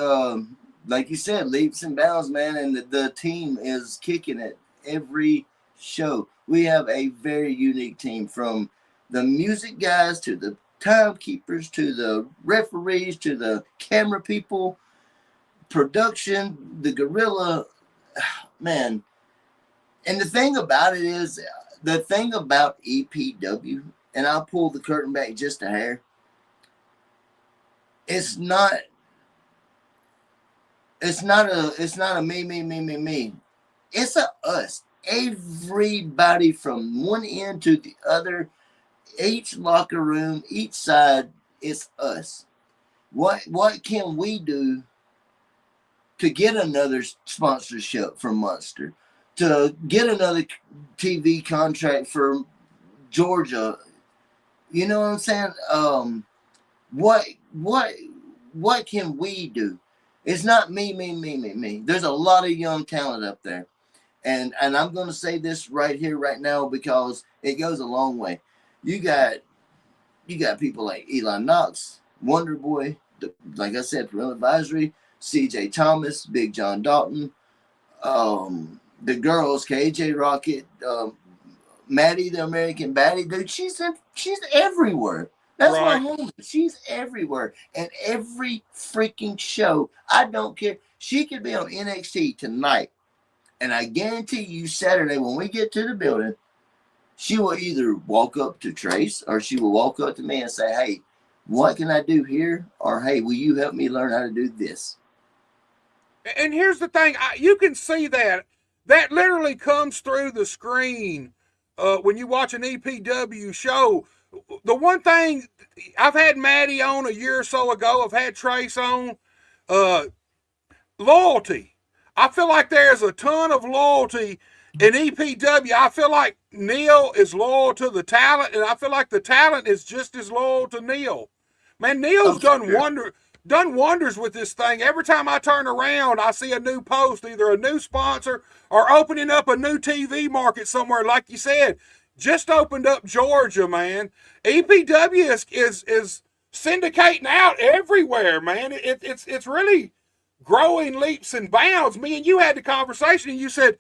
like you said, leaps and bounds, man, and the team is kicking it every show. We have a very unique team, from the music guys to the timekeepers to the referees to the camera people, production, the gorilla, man. And the thing about it is, the thing about EPW, and I'll pull the curtain back just a hair, it's not a me. It's a us. Everybody from one end to the other, each locker room, each side, it's us. What can we do to get another sponsorship from Munster, to get another TV contract for Georgia? You know what I'm saying? What can we do? It's not me. There's a lot of young talent up there. And I'm going to say this right here, right now, because it goes a long way. You got people like Eli Knox, Wonder Boy, like I said, Parental Advisory, CJ Thomas, Big John Dalton, the girls, KJ Rocket, Maddie the American Baddie, dude. She's everywhere. That's right. My homie. She's everywhere. And every freaking show, I don't care. She could be on NXT tonight. And I guarantee you Saturday when we get to the building, she will either walk up to Trace or she will walk up to me and say, hey, what can I do here? Or, hey, will you help me learn how to do this? And here's the thing. You can see that. That literally comes through the screen when you watch an EPW show. The one thing, I've had Maddie on a year or so ago. I've had Trace on. Loyalty. I feel like there's a ton of loyalty in EPW. I feel like Neil is loyal to the talent, and I feel like the talent is just as loyal to Neil. Man, Neil's done wonders with this thing. Every time I turn around, I see a new post, either a new sponsor or opening up a new TV market somewhere. Like you said, just opened up Georgia, man. EPW is syndicating out everywhere, man. It's really growing leaps and bounds. Me and you had the conversation, and you said,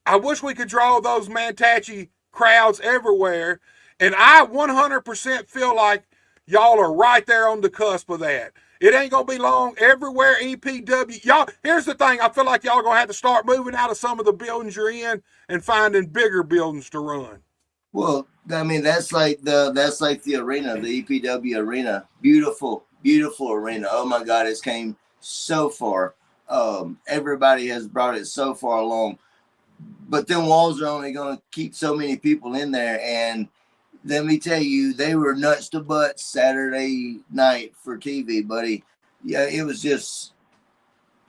I wish we could draw those Mantachi crowds everywhere. And I 100% feel like y'all are right there on the cusp of that. It ain't going to be long. Everywhere EPW. Y'all, here's the thing. I feel like y'all are going to have to start moving out of some of the buildings you're in and finding bigger buildings to run. Well, I mean, that's like the arena, the EPW arena. Beautiful, beautiful arena. Oh my God, it's came so far. Everybody has brought it so far along, but then walls are only going to keep so many people in there, and let me tell you, they were nuts to butts Saturday night for TV, buddy. Yeah, it was just,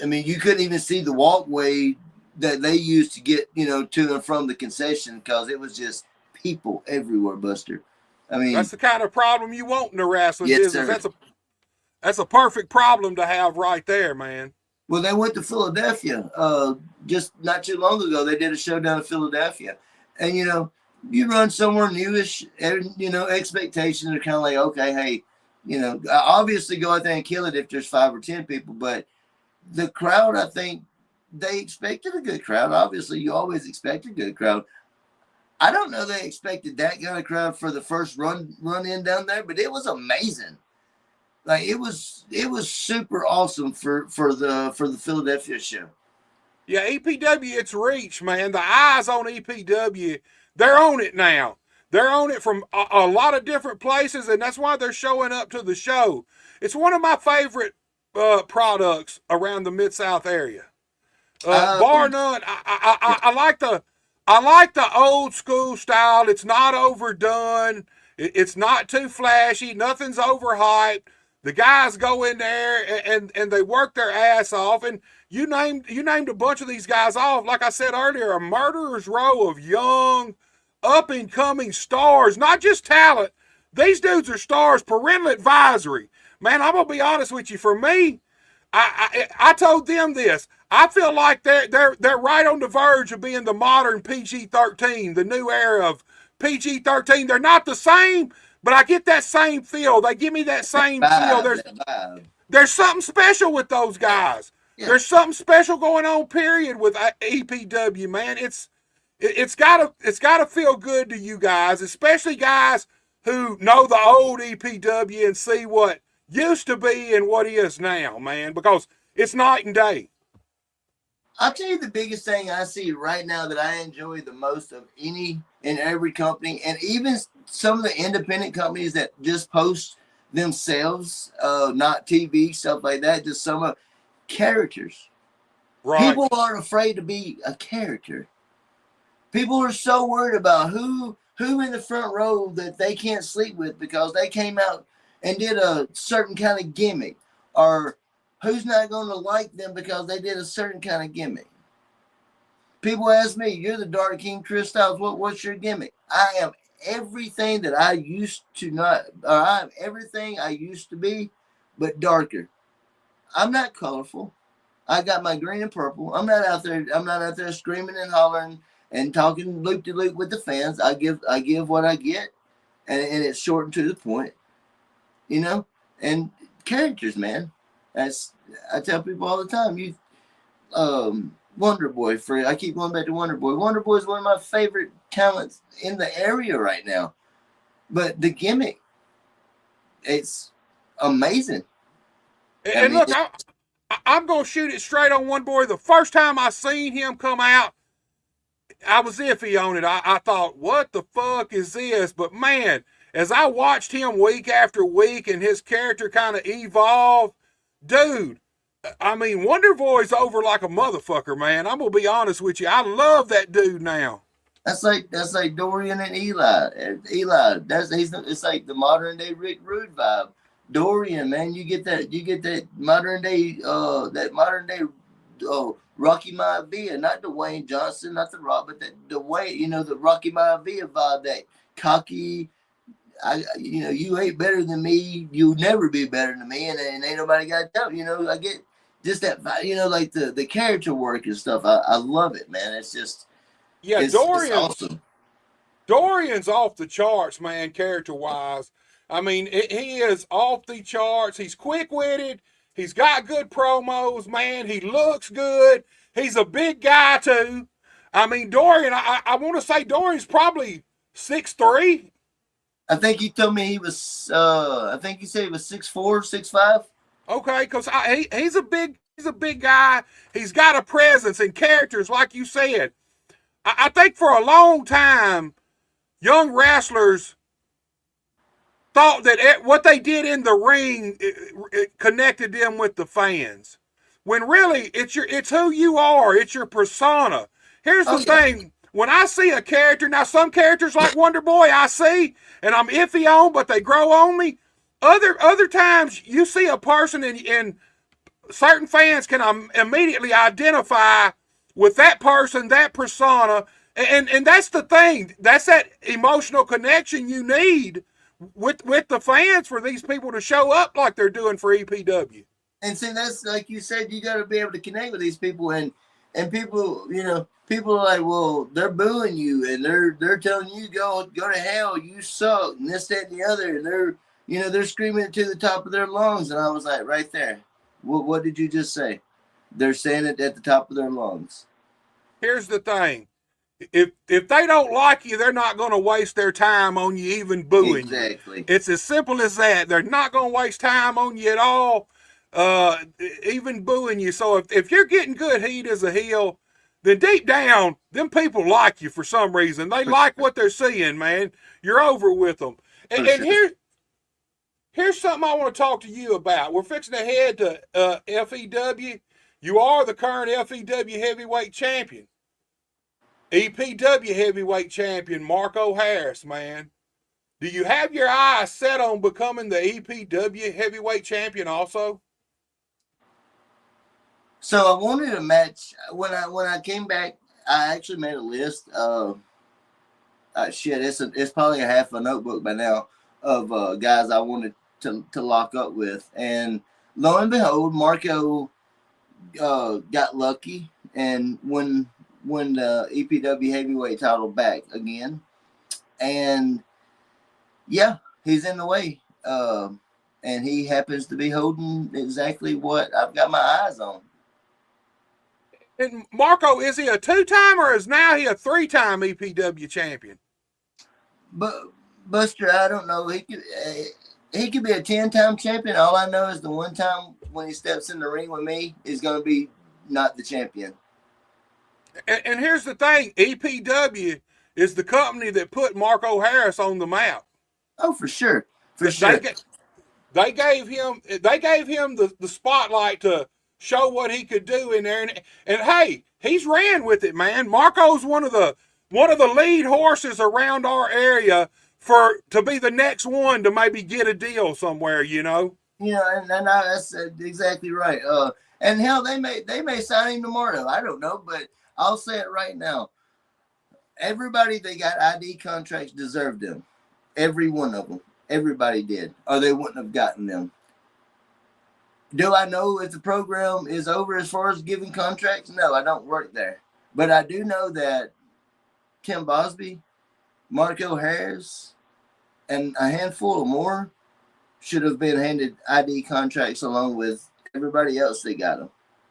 I mean, you couldn't even see the walkway that they used to get, you know, to and from the concession because it was just people everywhere, Buster. I mean, That's the kind of problem you want in the wrestling yes, business. sir. That's a perfect problem to have right there, man. Well, they went to Philadelphia just not too long ago. They did a show down in Philadelphia. And, you know, you run somewhere newish, and, you know, expectations are kind of like, okay, hey, you know, obviously go out there and kill it if there's 5 or 10 people. But the crowd, I think they expected a good crowd. Obviously, you always expect a good crowd. I don't know they expected that kind of crowd for the first run in down there, but it was amazing. Like it was super awesome for the Philadelphia show. Yeah, EPW, it's reach, man. The eyes on EPW, they're on it now. They're on it from a lot of different places, and that's why they're showing up to the show. It's one of my favorite products around the Mid-South area. Bar none. I like the old school style. It's not overdone. It's not too flashy. Nothing's overhyped. The guys go in there and they work their ass off. And you named a bunch of these guys off. Like I said earlier, a murderer's row of young, up and coming stars. Not just talent. These dudes are stars. Parental advisory. Man, I'm gonna be honest with you. For me, I told them this. I feel like they're right on the verge of being the modern PG-13, the new era of PG-13. They're not the same, but I get that same feel. They give me that same feel. There's something special with those guys. Yeah. There's something special going on, period, with EPW, man. It's gotta feel good to you guys, especially guys who know the old EPW and see what used to be and what is now, man, because it's night and day. I'll tell you the biggest thing I see right now that I enjoy the most of any and every company, and even some of the independent companies that just post themselves, not TV, stuff like that, just some of characters. Right. People aren't afraid to be a character. People are so worried about who in the front row that they can't sleep with because they came out and did a certain kind of gimmick, or who's not going to like them because they did a certain kind of gimmick. People ask me, "You're the Dark King, Chris Styles. What's your gimmick?" I am everything that I used to not, or I am everything I used to be, but darker. I'm not colorful. I got my green and purple. I'm not out there screaming and hollering and talking loop de loop with the fans. I give what I get, and it's short and to the point. You know, and characters, man. I tell people all the time. Wonder Boy, I keep going back to Wonder Boy. Wonder Boy is one of my favorite talents in the area right now. But the gimmick, it's amazing. And look, I'm going to shoot it straight on Wonder Boy. The first time I seen him come out, I was iffy on it. I thought, what the fuck is this? But man, as I watched him week after week and his character kind of evolve, dude, I mean, Wonder Boy's over like a motherfucker, man. I'm gonna be honest with you. I love that dude now. That's like Dorian and Eli. It's like the modern day Rick Rude vibe. Dorian, man, you get that modern day Rocky Maivia, not Dwayne Johnson, not The Rock, but the way, you know, the Rocky Maivia vibe, that cocky. You ain't better than me. You'll never be better than me, and ain't nobody got to tell. You know, I get just that. You know, like the character work and stuff. I love it, man. It's just it's awesome. Dorian's off the charts, man. Character wise, I mean, he is off the charts. He's quick witted. He's got good promos, man. He looks good. He's a big guy too. I mean, Dorian. I want to say Dorian's probably 6'3". I think he told me he was. I think he said he was 6'4", 6'5". Okay, because he's a big guy. He's got a presence and characters, like you said. I think for a long time, young wrestlers thought that what they did in the ring it connected them with the fans. When really it's who you are. It's your persona. Here's the thing. when I see a character, now some characters like Wonder Boy I see and I'm iffy on, but they grow on me. Other times you see a person and certain fans can immediately identify with that person, that persona, and that's the thing. That's that emotional connection you need with the fans for these people to show up like they're doing for EPW. And see, that's like you said, you got to be able to connect with these people, and people, people are like, well, they're booing you, and they're telling you go to hell, you suck, and this, that, and the other, and they're screaming it to the top of their lungs, and I was like, right there, what did you just say? They're saying it at the top of their lungs. Here's the thing. If they don't like you, they're not going to waste their time on you even booing Exactly. you. It's as simple as that. They're not going to waste time on you at all, even booing you. So if you're getting good heat as a heel, then deep down, them people like you for some reason. They like what they're seeing, man. You're over with them. And here's something I want to talk to you about. We're fixing to head to FEW. You are the current FEW heavyweight champion. EPW heavyweight champion Marco Harris, man. Do you have your eyes set on becoming the EPW heavyweight champion also? So I wanted a match when I came back. I actually made a list of it's probably a half a notebook by now of guys I wanted to lock up with, and lo and behold, Marco got lucky and won the EPW heavyweight title back again, and yeah, he's in the way, and he happens to be holding exactly what I've got my eyes on. And Marco, is he a two-time or is now he a three-time EPW champion? But Buster, I don't know. He could be a 10-time champion. All I know is the one time when he steps in the ring with me is going to be not the champion. And here's the thing: EPW is the company that put Marco Harris on the map. Oh, for sure, for sure. They gave him the spotlight to show what he could do in there, and hey, he's ran with it, man. Marco's one of the lead horses around our area to be the next one to maybe get a deal somewhere, Yeah, and that's exactly right. And hell, they may sign him tomorrow. I don't know, but I'll say it right now. Everybody that got ID contracts deserved them. Every one of them. Everybody did, or they wouldn't have gotten them. Do I know if the program is over as far as giving contracts? No, I don't work there. But I do know that Tim Bosby, Marco Harris, and a handful of more should have been handed ID contracts along with everybody else that got them.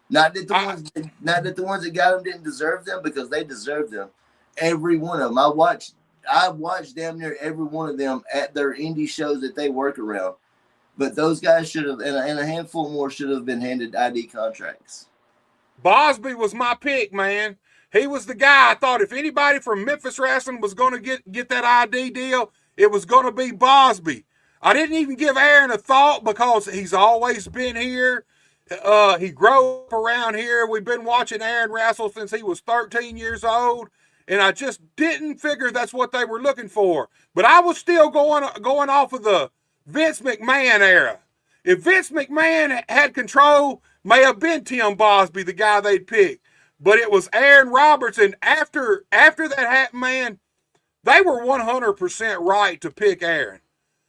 Not that the ones that got them didn't deserve them, because they deserved them. Every one of them. I watched damn near every one of them at their indie shows that they work around. But those guys should have, and a handful more should have been handed ID contracts. Bosby was my pick, man. He was the guy I thought if anybody from Memphis Wrestling was going to get that ID deal, it was going to be Bosby. I didn't even give Aaron a thought because he's always been here. He grew up around here. We've been watching Aaron wrestle since he was 13 years old, and I just didn't figure that's what they were looking for. But I was still going off of the Vince McMahon era. If Vince McMahon had control, may have been Tim Bosby the guy they'd pick. But it was Aaron Roberts, and after that happened, man, they were 100% right to pick Aaron.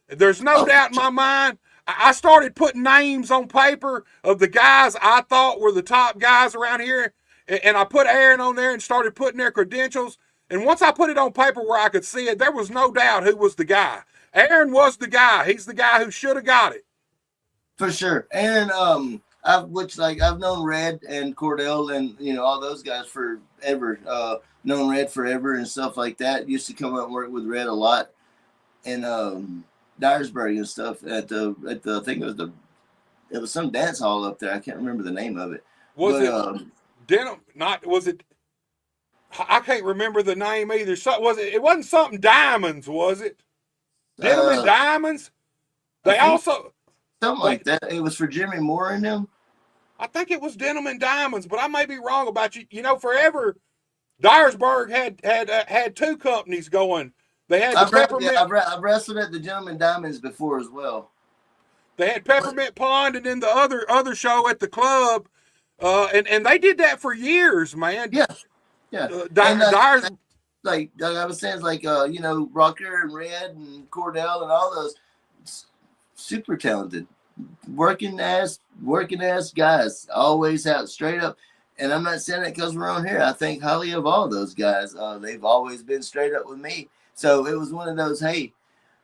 There's no doubt in my mind. I started putting names on paper of the guys I thought were the top guys around here, and I put Aaron on there and started putting their credentials. And once I put it on paper where I could see it, there was no doubt who was the guy. Aaron was the guy. He's the guy who should have got it. For sure. Aaron, I've known Red and Cordell and all those guys forever. Known Red forever and stuff like that. Used to come out and work with Red a lot, and Dyersburg and stuff at the I think it was some dance hall up there. I can't remember the name of it. I can't remember the name either. It wasn't something Diamonds, was it? Denim and Diamonds? Something like that. It was for Jimmy Moore and them. I think it was Denim and Diamonds, but I may be wrong about you. Forever Dyersburg had two companies going. They had the Peppermint. I've wrestled at the Gentleman Diamonds before as well. They had Peppermint Pond, and then the other show at the club, and they did that for years, man. Yeah, yeah. Dyers, like I was saying, like Rocker and Red and Cordell and all those super talented, working ass guys, always out straight up. And I'm not saying that because we're on here. I think highly of all those guys. They've always been straight up with me. So it was one of those, hey,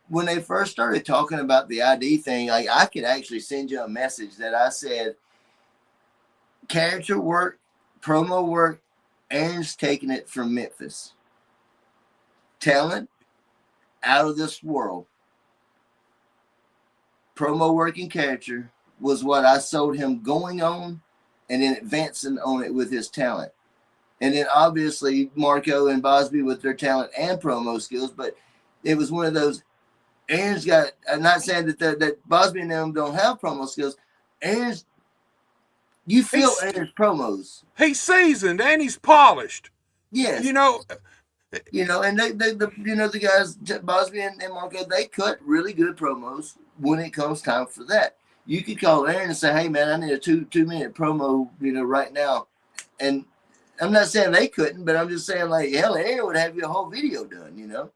when they first started talking about the ID thing, like I could actually send you a message that I said, character work, promo work, Aaron's taking it from Memphis. Talent out of this world. Promo work and character was what I sold him going on, and then advancing on it with his talent. And then obviously Marco and Bosby with their talent and promo skills, but it was one of those, Aaron's got, I'm not saying that Bosby and them don't have promo skills. Aaron's, you feel Aaron's promos. He's seasoned and he's polished. Yes. You know, and the guys, Bosby and Marco, they cut really good promos when it comes time for that. You could call Aaron and say, hey, man, I need a two-minute promo, right now. And I'm not saying they couldn't, but I'm just saying, like, hell, Aaron would have you a whole video done,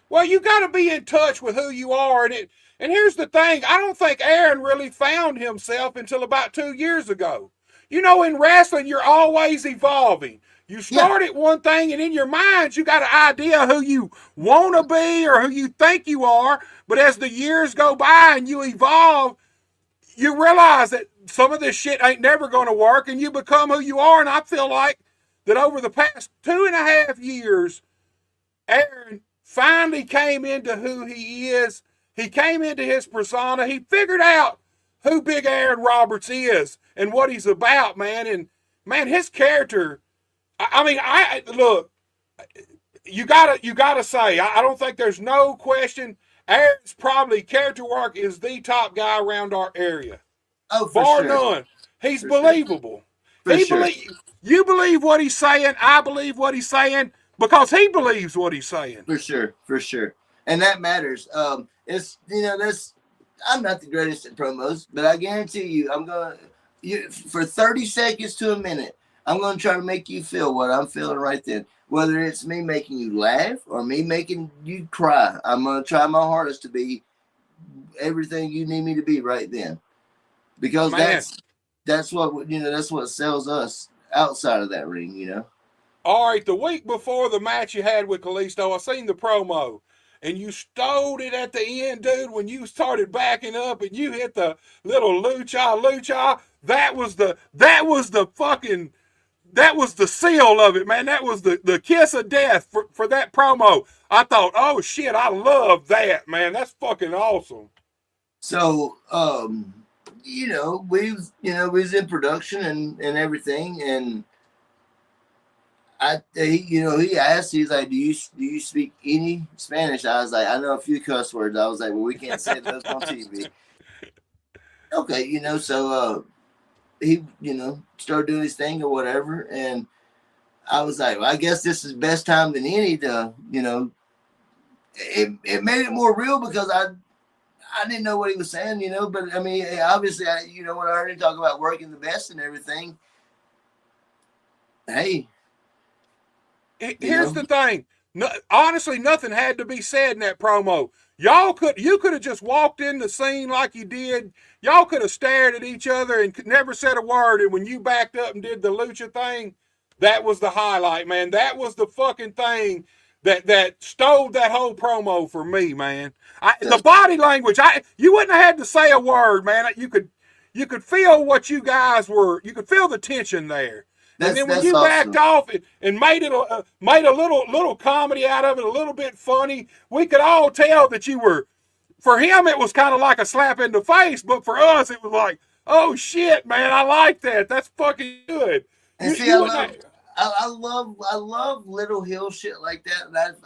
Well, you got to be in touch with who you are. And here's the thing. I don't think Aaron really found himself until about 2 years ago. In wrestling, you're always evolving. You start at one thing, and in your mind, you got an idea who you want to be or who you think you are. But as the years go by and you evolve, you realize that some of this shit ain't never going to work, and you become who you are. And I feel like that over the past 2.5 years, Aaron finally came into who he is. He came into his persona. He figured out who Big Aaron Roberts is and what he's about, man. And, man, his character, I look, you gotta say, I don't think there's no question Aaron's probably character work is the top guy around our area. Oh, for Bar sure. none. He's believable. Sure. You believe what he's saying. I believe what he's saying because he believes what he's saying. For sure. And that matters. It's, I'm not the greatest at promos, but I guarantee you, for 30 seconds to a minute, I'm going to try to make you feel what I'm feeling right then. Whether it's me making you laugh or me making you cry, I'm going to try my hardest to be everything you need me to be right then. Because that's what sells us outside of that ring, All right, the week before the match you had with Kalisto, I seen the promo, and you stole it at the end, dude, when you started backing up and you hit the little lucha. That was the seal of it, man. That was the kiss of death for that promo. I thought, oh shit, I love that, man. That's fucking awesome. So, we was in production and everything, and he asked, he's like, do you speak any Spanish? I was like, I know a few cuss words. I was like, well, we can't say those on TV. Okay, so he, started doing his thing or whatever, and I was like, well, I guess this is best time than any to, it made it more real because I didn't know what he was saying, but I mean, obviously, when I heard him talk about working the best and everything, hey. Here's the thing. No, honestly, nothing had to be said in that promo. You could have just walked in the scene like you did. Y'all could have stared at each other and never said a word. And when you backed up and did the lucha thing, that was the highlight, man. That was the fucking thing that stole that whole promo for me, man. The body language, you wouldn't have had to say a word, man. You could feel what you guys were. You could feel the tension there. And then when you backed off and made it made a little comedy out of it, a little bit funny, we could all tell that you were. For him, it was kind of like a slap in the face, but for us, it was like, oh shit, man, I like that. That's fucking good. And I love little hill shit like that.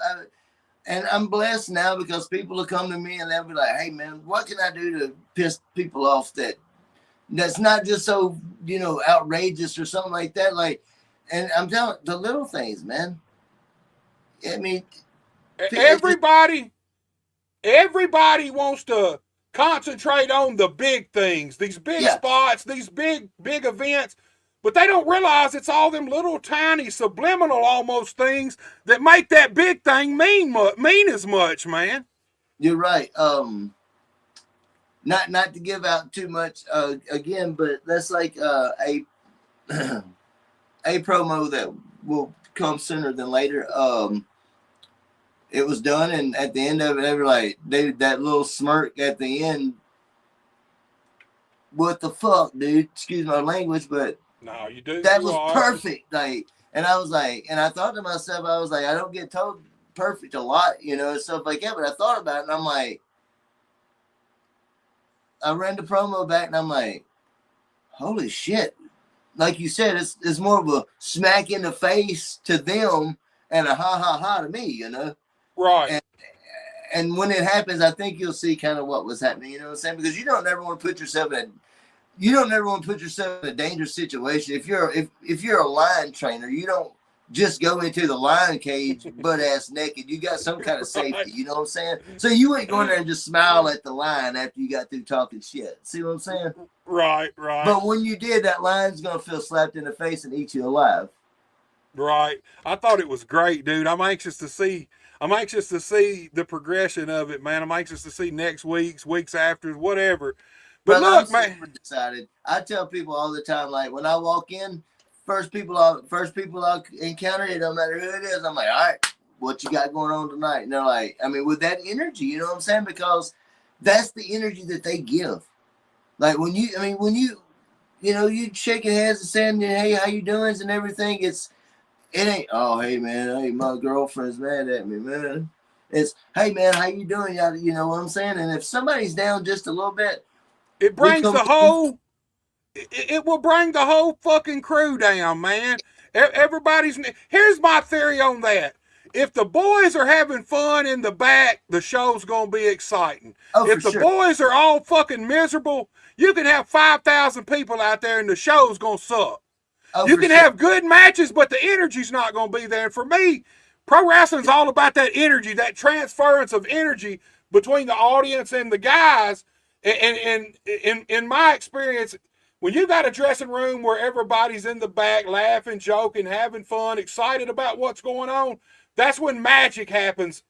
And I'm blessed now because people will come to me and they'll be like, hey man, what can I do to piss people off that's not just so, outrageous or something like that. Like, And I'm telling the little things, man. I mean, Everybody wants to concentrate on the big things, these big yeah, spots, these big events, but they don't realize it's all them little tiny subliminal almost things that make that big thing mean as much, man. you're right. Not to give out too much again, but that's like a a promo that will come sooner than later. It was done, and at the end of it, they were like, that little smirk at the end. What the fuck, dude? Excuse my language, but No, you do. that You was are. perfect. Like, and I was like, and I thought to myself, I was like, I don't get told perfect a lot, you know, and stuff like that. But I thought about it, and I'm like, I ran the promo back, and I'm like, holy shit! Like you said, it's more of a smack in the face to them and a ha ha ha to me, you know. Right. And when it happens, I think you'll see kind of what was happening. You know what I'm saying? Because you don't ever want to put yourself in a dangerous situation. If you're a lion trainer, you don't just go into the lion cage butt ass naked. You got some kind of safety. You know what I'm saying? So you ain't going there and just smile at the lion after you got through talking shit. See what I'm saying? Right, right. But when you did, that lion's gonna feel slapped in the face and eat you alive. Right. I thought it was great, dude. I'm anxious to see the progression of it, man. I'm anxious to see next weeks after, whatever. But Brother, look, I'm man. super excited. I tell people all the time, like when I walk in, first people I encounter, it don't matter who it is. I'm like, all right, what you got going on tonight? And they're like, I mean, with that energy, you know what I'm saying? Because that's the energy that they give. Like when you you shaking hands and saying, hey, how you doing and everything. It ain't, oh, hey man, hey, my girlfriend's mad at me, man. It's, hey man, how you doing? You know what I'm saying? And if somebody's down just a little bit, It brings the whole. It will bring the whole fucking crew down, man. Everybody's. Here's my theory on that. If the boys are having fun in the back, the show's gonna be exciting. Oh, if for the sure. boys are all fucking miserable, you can have 5,000 people out there and the show's gonna suck. Oh, you for can sure. have good matches, but the energy's not gonna be there. And for me, pro wrestling's all about that energy, that transference of energy between the audience and the guys. And in my experience, when you got a dressing room where everybody's in the back laughing, joking, having fun, excited about what's going on, that's when magic happens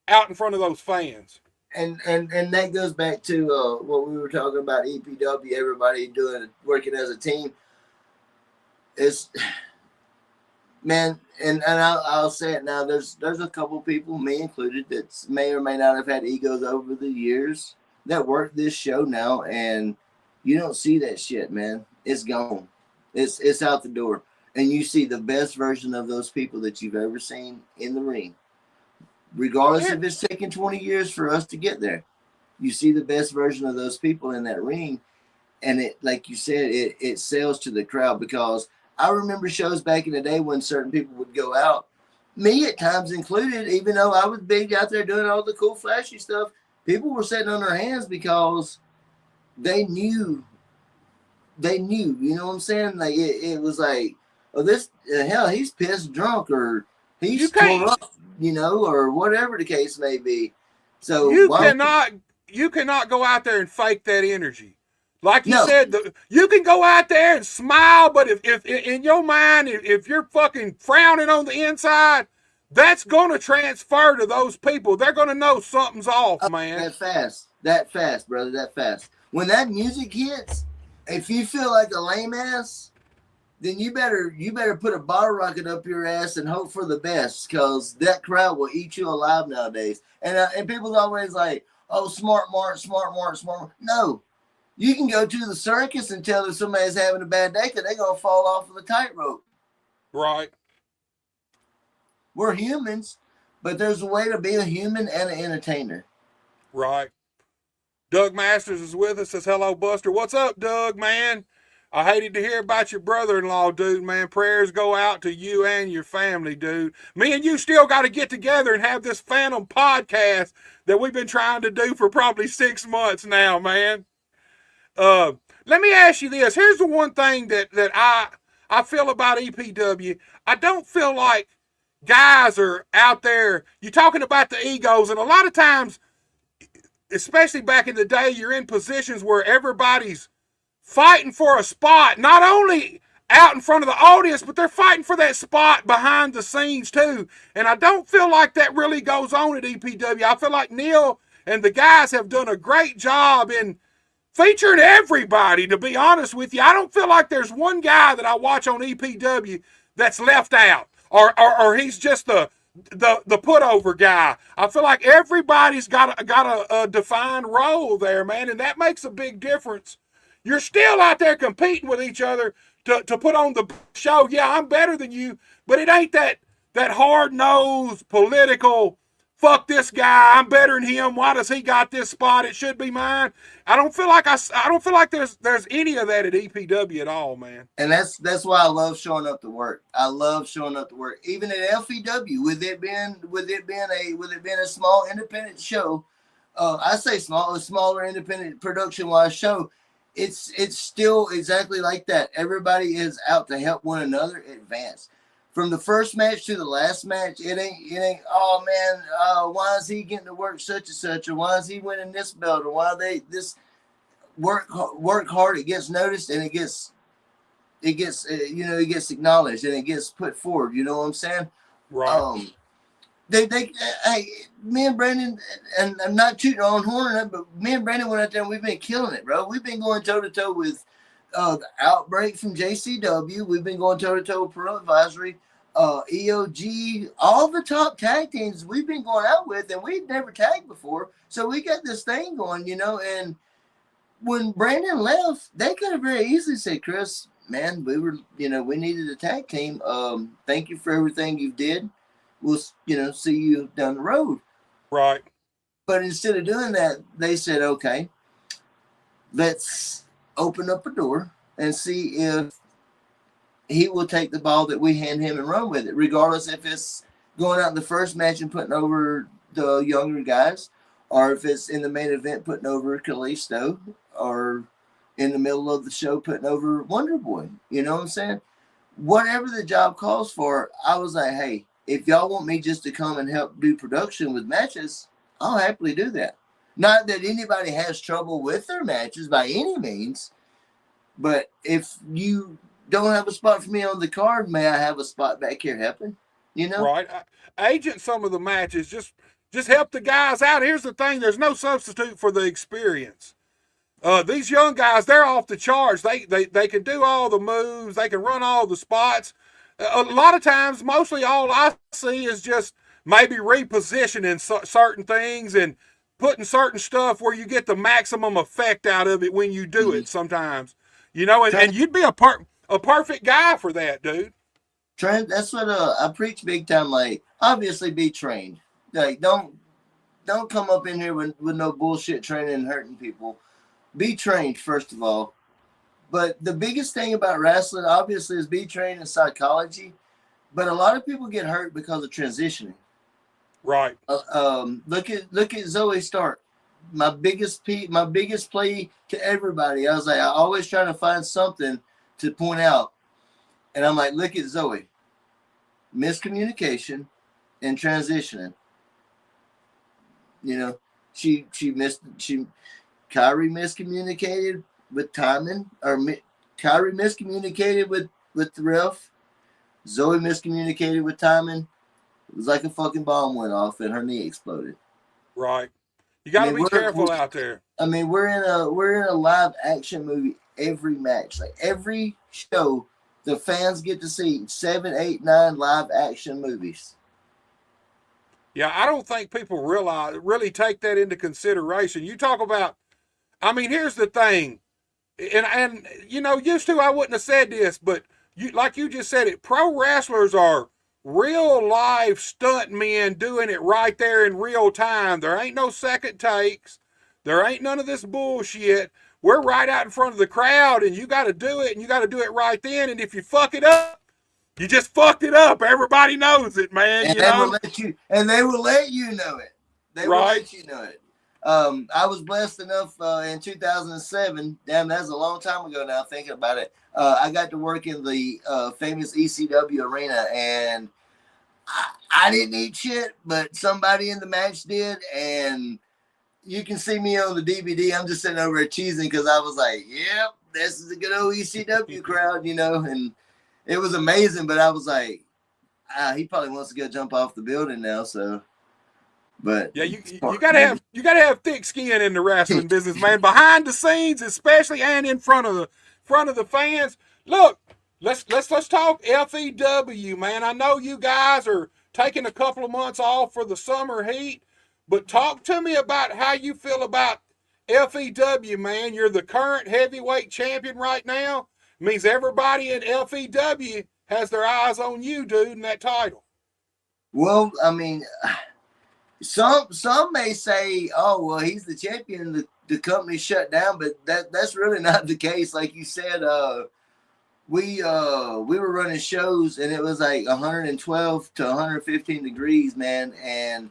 out in front of those fans. And that goes back to what we were talking about, EPW, everybody working as a team. It's, man, and I'll say it now, there's a couple people, me included, that may or may not have had egos over the years that work this show now, and you don't see that shit, man. It's gone. It's out the door. And you see the best version of those people that you've ever seen in the ring. Regardless if it's taken 20 years for us to get there. You see the best version of those people in that ring. And it, like you said, it sells to the crowd, because I remember shows back in the day when certain people would go out, me at times included, even though I was big out there doing all the cool flashy stuff, people were sitting on their hands because they knew, you know what I'm saying? Like it was like, oh, this hell, he's pissed drunk, or he's tore up, you know, or whatever the case may be. So you cannot go out there and fake that energy. Like you said, you can go out there and smile, but if in your mind, if you're fucking frowning on the inside, that's going to transfer to those people. They're going to know something's off, man. That fast, brother, that fast. When that music hits, if you feel like a lame ass, then you better put a bottle rocket up your ass and hope for the best, because that crowd will eat you alive nowadays. And people's always like, oh, smart mark. No. You can go to the circus and tell if somebody's having a bad day, because they're going to fall off of the tightrope. Right. We're humans, but there's a way to be a human and an entertainer. Right. Doug Masters is with us. Says, hello, Buster. What's up, Doug, man? I hated to hear about your brother-in-law, dude, man. Prayers go out to you and your family, dude. Me and you still got to get together and have this Phantom podcast that we've been trying to do for probably 6 months now, man. Let me ask you this. Here's the one thing that I feel about EPW. I don't feel like guys are out there. You're talking about the egos, and a lot of times, especially back in the day, you're in positions where everybody's fighting for a spot, not only out in front of the audience, but they're fighting for that spot behind the scenes too. And I don't feel like that really goes on at EPW. I feel like Neil and the guys have done a great job in featuring everybody, to be honest with you. I don't feel like there's one guy that I watch on EPW that's left out, or he's just the put over guy. I feel like everybody's got a defined role there, man, and that makes a big difference. You're still out there competing with each other to put on the show. Yeah, I'm better than you, but it ain't that hard-nosed political, fuck this guy, I'm better than him, why does he got this spot, it should be mine. I don't feel like there's any of that at EPW at all, man. And that's why I love showing up to work. I love showing up to work. Even at LPW, with it being a small independent show, I say small, a smaller independent production wise show, it's still exactly like that. Everybody is out to help one another advance. From the first match to the last match, it ain't. Oh man, why is he getting to work such and such, or why is he winning this belt, or why they this work hard? It gets noticed and it gets acknowledged and it gets put forward. You know what I'm saying? Right. Me and Brandon, and I'm not tooting our own horn, but me and Brandon went out there and we've been killing it, bro. We've been going toe to toe with the Outbreak from JCW. We've been going toe to toe with Pro Advisory, EOG, all the top tag teams we've been going out with, and we'd never tagged before. So we got this thing going, and when Brandon left, they could have very easily said, Chris, man, we needed a tag team. Thank you for everything you did. We'll, see you down the road. Right. But instead of doing that, they said, okay, let's open up a door and see if he will take the ball that we hand him and run with it, regardless if it's going out in the first match and putting over the younger guys, or if it's in the main event putting over Kalisto, or in the middle of the show putting over Wonder Boy. You know what I'm saying? Whatever the job calls for, I was like, hey, if y'all want me just to come and help do production with matches, I'll happily do that. Not that anybody has trouble with their matches by any means, but if you don't have a spot for me on the card, may I have a spot back here helping? Right. Agent some of the matches. Just help the guys out. Here's the thing. There's no substitute for the experience. These young guys, they're off the charts. They can do all the moves. They can run all the spots. A lot of times, mostly all I see is just maybe repositioning certain things and putting certain stuff where you get the maximum effect out of it when you do it sometimes. And you'd be a perfect guy for that, dude. That's what I preach big time. Like, obviously be trained. Like, don't come up in here with no bullshit training and hurting people. Be trained, first of all. But the biggest thing about wrestling, obviously, is be trained in psychology. But a lot of people get hurt because of transitioning. Right. Look at Zoe Stark. My biggest play to everybody. I was like, I always try to find something to point out, and I'm like, look at Zoe. Miscommunication and transitioning. Kyrie miscommunicated with timing, or Kyrie miscommunicated with the ref. Zoe miscommunicated with timing. It was like a fucking bomb went off and her knee exploded. Right. You got to be careful out there. I mean, we're in a live action movie every match. Like, every show, the fans get to see 7, 8, 9 live action movies. Yeah, I don't think people really take that into consideration. You talk about, I mean, here's the thing, and used to I wouldn't have said this, but like you just said it, pro wrestlers are real life stunt men doing it right there in real time. There ain't no second takes. There ain't none of this bullshit. We're right out in front of the crowd, and you got to do it, and you got to do it right then. And if you fuck it up, you just fucked it up. Everybody knows it, man. And they will let you know it. They will let you know it. I was blessed enough in 2007. Damn, that's a long time ago now. Thinking about it, I got to work in the famous ECW arena, and I didn't eat shit, but somebody in the match did, and you can see me on the DVD. I'm just sitting over there cheesing because I was like, "Yep, this is a good old ECW crowd," and it was amazing. But I was like, he probably wants to go jump off the building now. So, but yeah, you gotta have thick skin in the wrestling business, man. Behind the scenes, especially, and in front of the fans. Look, let's talk FEW, man. I know you guys are taking a couple of months off for the summer heat, but talk to me about how you feel about FEW, man. You're the current heavyweight champion right now. Means everybody in FEW has their eyes on you, dude, in that title. Well, I mean, some may say, "Oh, well, he's the champion. The company shut down," but that's really not the case. Like you said, we were running shows, and it was like 112 to 115 degrees, man. And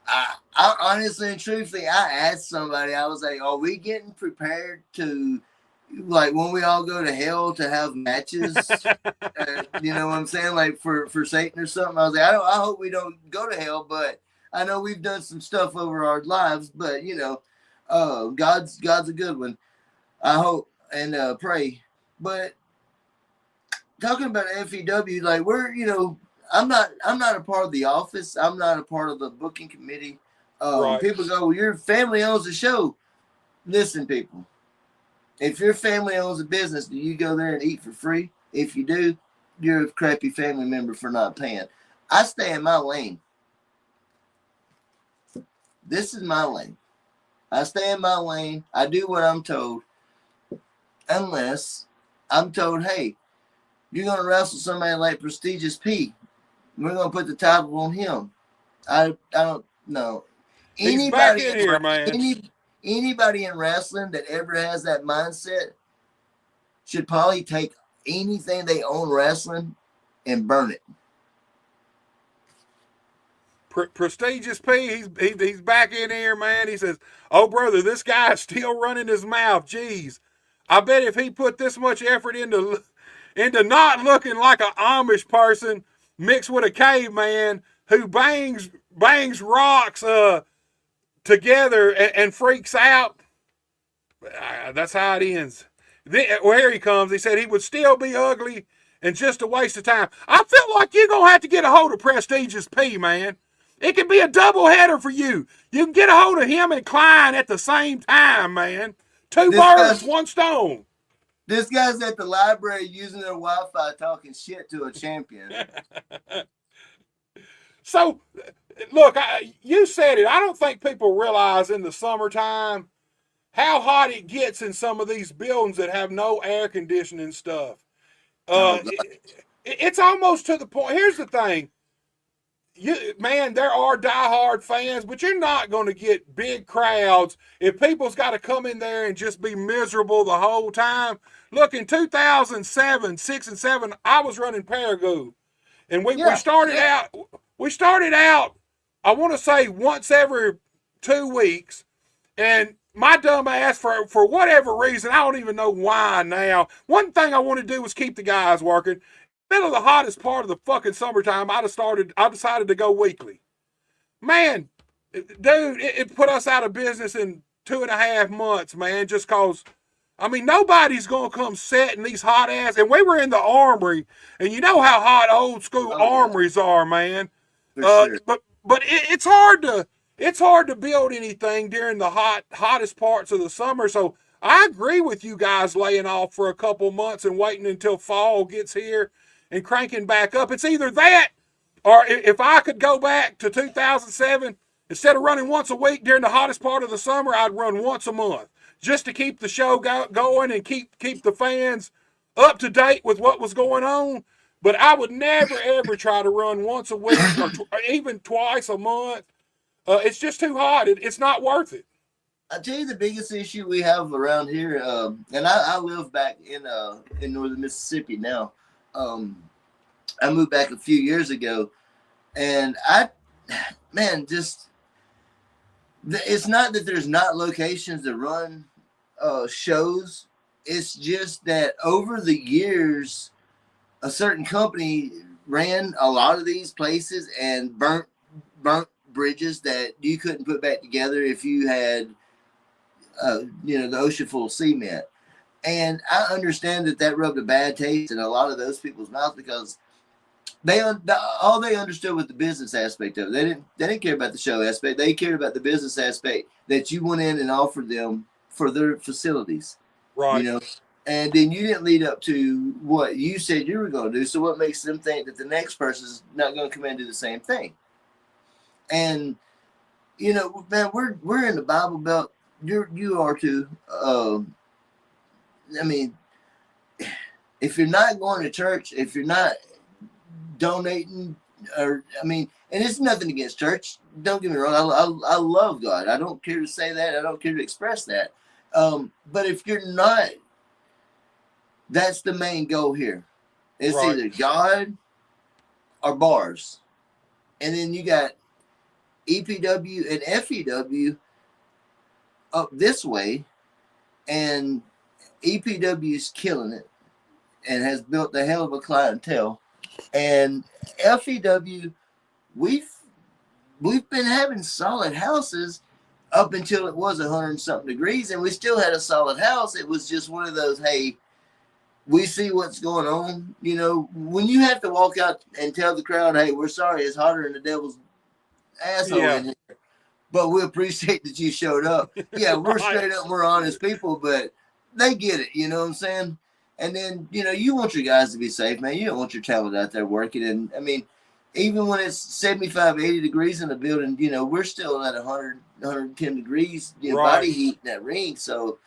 I honestly and truthfully, I asked somebody, I was like, "Are we getting prepared to?" Like when we all go to hell to have matches, you know what I'm saying? Like for Satan or something. I was like, I hope we don't go to hell, but I know we've done some stuff over our lives, but God's a good one. I hope and pray. But talking about FEW, like I'm not a part of the office. I'm not a part of the booking committee. Right. People go, well, your family owns the show. Listen, people. If your family owns a business, do you go there and eat for free? If you do, you're a crappy family member for not paying. I stay in my lane. This is my lane. I stay in my lane. I do what I'm told. Unless I'm told, hey, you're going to wrestle somebody like Prestigious P. We're going to put the title on him. I don't know. He's back in here, man. Anybody in wrestling that ever has that mindset should probably take anything they own wrestling and burn it. Prestigious P, he's back in here, man. He says, "Oh, brother, this guy's still running his mouth. Jeez, I bet if he put this much effort into not looking like an Amish person mixed with a caveman who bangs rocks together and freaks out." That's how it ends. Well, here he comes. He said he would still be ugly and just a waste of time. I feel like you're going to have to get a hold of Prestigious P, man. It can be a double header for you. You can get a hold of him and Klein at the same time, man. Two birds, one stone. This guy's at the library using their Wi-Fi talking shit to a champion. So, look, you said it. I don't think people realize in the summertime how hot it gets in some of these buildings that have no air conditioning stuff. It's almost to the point. Here's the thing. There are diehard fans, but you're not going to get big crowds if people's got to come in there and just be miserable the whole time. Look, in 2007, 6 and 7, I was running Paragould, and we started out, I want to say once every 2 weeks, and my dumb ass, for whatever reason, I don't even know why now. One thing I wanted to do was keep the guys working. Middle of the hottest part of the fucking summertime, I decided to go weekly. Man, dude, it put us out of business in 2.5 months, man, just cause, nobody's gonna come set in these hot ass, and we were in the Armory, and you know how hot old school armories are, man. Sure. But it's hard to build anything during the hottest parts of the summer, so I agree with you guys laying off for a couple months and waiting until fall gets here and cranking back up. It's either that, or if I could go back to 2007, instead of running once a week during the hottest part of the summer, I'd run once a month just to keep the show going and keep the fans up to date with what was going on. But I would never, ever try to run once a week or even twice a month. It's just too hot. It's not worth it. I'll tell you the biggest issue we have around here, and I live back in northern Mississippi now. I moved back a few years ago, and It's not that there's not locations to run shows. It's just that over the years, a certain company ran a lot of these places and burnt bridges that you couldn't put back together if you had, the ocean full of cement. And I understand that rubbed a bad taste in a lot of those people's mouths because all they understood was the business aspect of it. They didn't care about the show aspect. They cared about the business aspect that you went in and offered them for their facilities. Right. And then you didn't lead up to what you said you were going to do. So what makes them think that the next person is not going to come in and do the same thing? And man, we're in the Bible Belt. You are too. I mean, if you're not going to church, if you're not donating, and it's nothing against church. Don't get me wrong. I love God. I don't care to say that. I don't care to express that. But if you're not, that's the main goal here. It's right. Either God or bars. And then you got EPW and FEW up this way, and EPW's killing it and has built a hell of a clientele. And FEW, we've been having solid houses up until it was 100-something degrees, and we still had a solid house. It was just one of those, hey, we see what's going on. When you have to walk out and tell the crowd, hey, we're sorry, it's hotter than the devil's asshole in here, but we appreciate that you showed up. Yeah, we're Right. straight up, we're honest people, but they get it, you know what I'm saying? And then, you want your guys to be safe, man. You don't want your talent out there working. And, even when it's 75, 80 degrees in the building, we're still at 100, 110 degrees, right. body heat in that ring. So,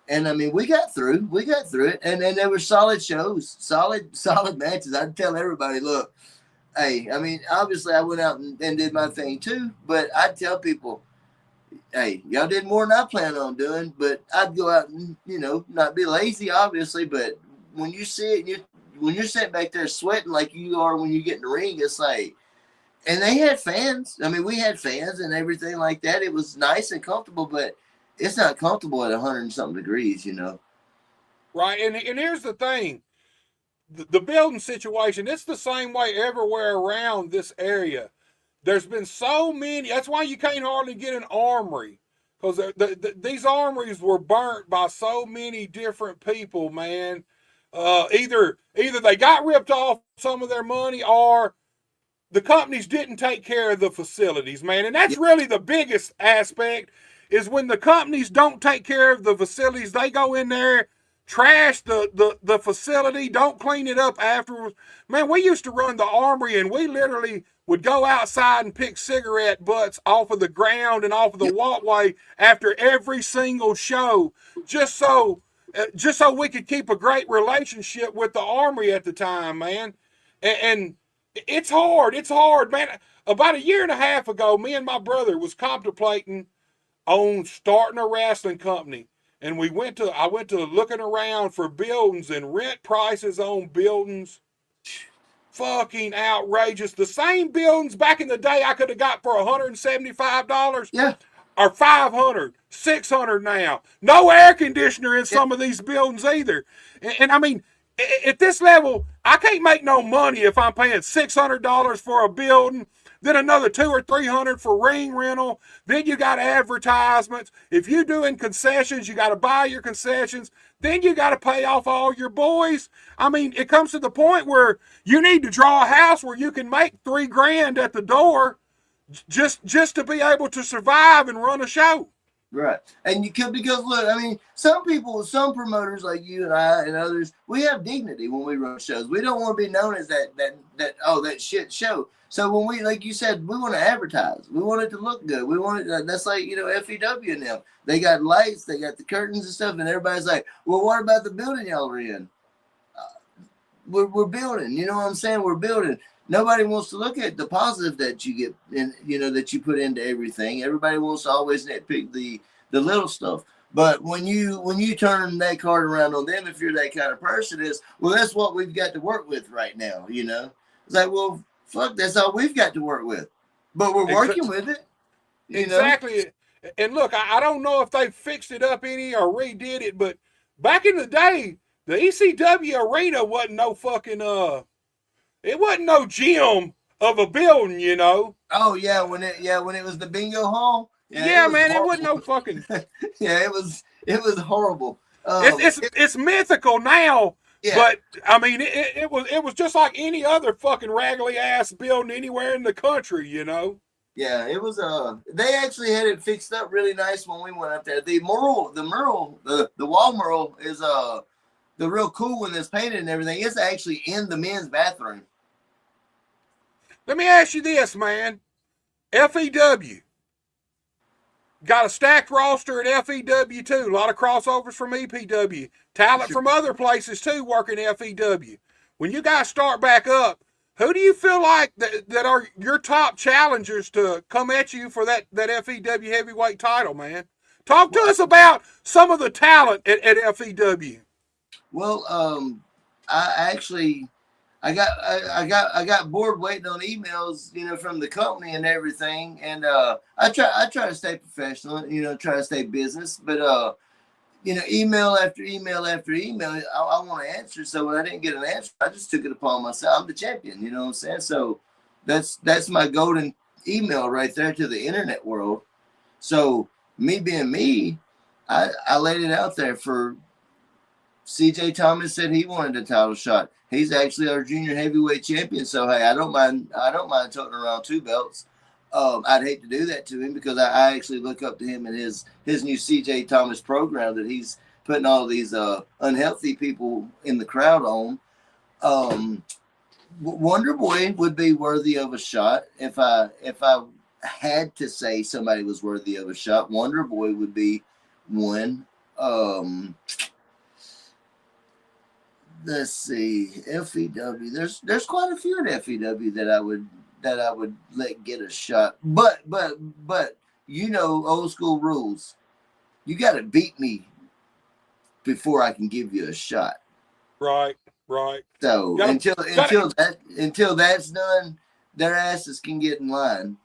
and, we got through it. And then there were solid shows, solid matches. I'd tell everybody, look, hey, obviously I went out and did my thing too, but I'd tell people, hey, y'all did more than I planned on doing, but I'd go out and, not be lazy, obviously, but when you see it, when you're sitting back there sweating like you are when you get in the ring, it's like, and they had fans. We had fans and everything like that. It was nice and comfortable, but it's not comfortable at 100-something degrees, Right, and here's the thing. The building situation, it's the same way everywhere around this area. There's been so many. That's why you can't hardly get an armory, because these armories were burnt by so many different people, man. Either they got ripped off some of their money, or the companies didn't take care of the facilities, man. And that's really the biggest aspect, is when the companies don't take care of the facilities. They go in there, trash the facility, don't clean it up afterwards. Man, we used to run the armory, and we literally would go outside and pick cigarette butts off of the ground and off of the walkway after every single show, just so we could keep a great relationship with the armory at the time, man. And it's hard, man. About a year and a half ago, me and my brother was contemplating on starting a wrestling company. And I went to looking around for buildings, and rent prices on buildings, fucking outrageous. The same buildings back in the day I could have got for $175. Yeah. Are $500, $600 now. No air conditioner in some of these buildings either. And at this level, I can't make no money if I'm paying $600 for a building, then another $200 or $300 for ring rental. Then you got advertisements. If you're doing concessions, you got to buy your concessions. Then you got to pay off all your boys. It comes to the point where you need to draw a house where you can make $3,000 at the door just to be able to survive and run a show. Right. And you could, because look, some people, some promoters like you and I and others, we have dignity when we run shows. We don't want to be known as that shit show. So when we, like you said, we want to advertise. We want it to look good. We want it, that's like, FEW and them. They got lights, they got the curtains and stuff, and everybody's like, well, what about the building y'all are in? We're building, you know what I'm saying? We're building. Nobody wants to look at the positive that you get, and that you put into everything. Everybody wants to always nitpick the little stuff. But when you turn that card around on them, if you're that kind of person, is, well, that's what we've got to work with right now. It's like, well, fuck, that's all we've got to work with. But we're working with it. Exactly. And look, I don't know if they fixed it up any or redid it, but back in the day, the ECW arena wasn't no fucking it wasn't no gym of a building, you know. Oh yeah, when it was the bingo hall. Yeah, it Yeah, was man, it wasn't no horrible. fucking. Yeah, it was horrible. It's mythical now, Yeah. but I mean, it was just like any other fucking raggedy ass building anywhere in the country, you know. Yeah, it was they actually had it fixed up really nice when we went up there. The mural, the wall mural is the real cool one that's painted and everything. It's actually in the men's bathroom. Let me ask you this, man. FEW got a stacked roster at FEW too. A lot of crossovers from EPW. Talent from other places too working FEW. When you guys start back up, who do you feel like that are your top challengers to come at you for that FEW heavyweight title, man? Talk to us about some of the talent at FEW. Well, I got bored waiting on emails, from the company and everything, and I try to stay professional, try to stay business, but email after email after email, I want to answer. So when I didn't get an answer, I just took it upon myself. I'm the champion, you know what I'm saying? So that's my golden email right there to the internet world. So me being me, I laid it out there for CJ Thomas. Said he wanted a title shot. He's actually our junior heavyweight champion. So hey, I don't mind toting around 2 belts. I'd hate to do that to him because I actually look up to him and his new CJ Thomas program that he's putting all these unhealthy people in the crowd on. Wonder Boy would be worthy of a shot. If I had to say somebody was worthy of a shot, Wonder Boy would be one. Let's see, FEW. There's quite a few at FEW that I would let get a shot. But old school rules. You got to beat me before I can give you a shot. Right. So until that's done, their asses can get in line.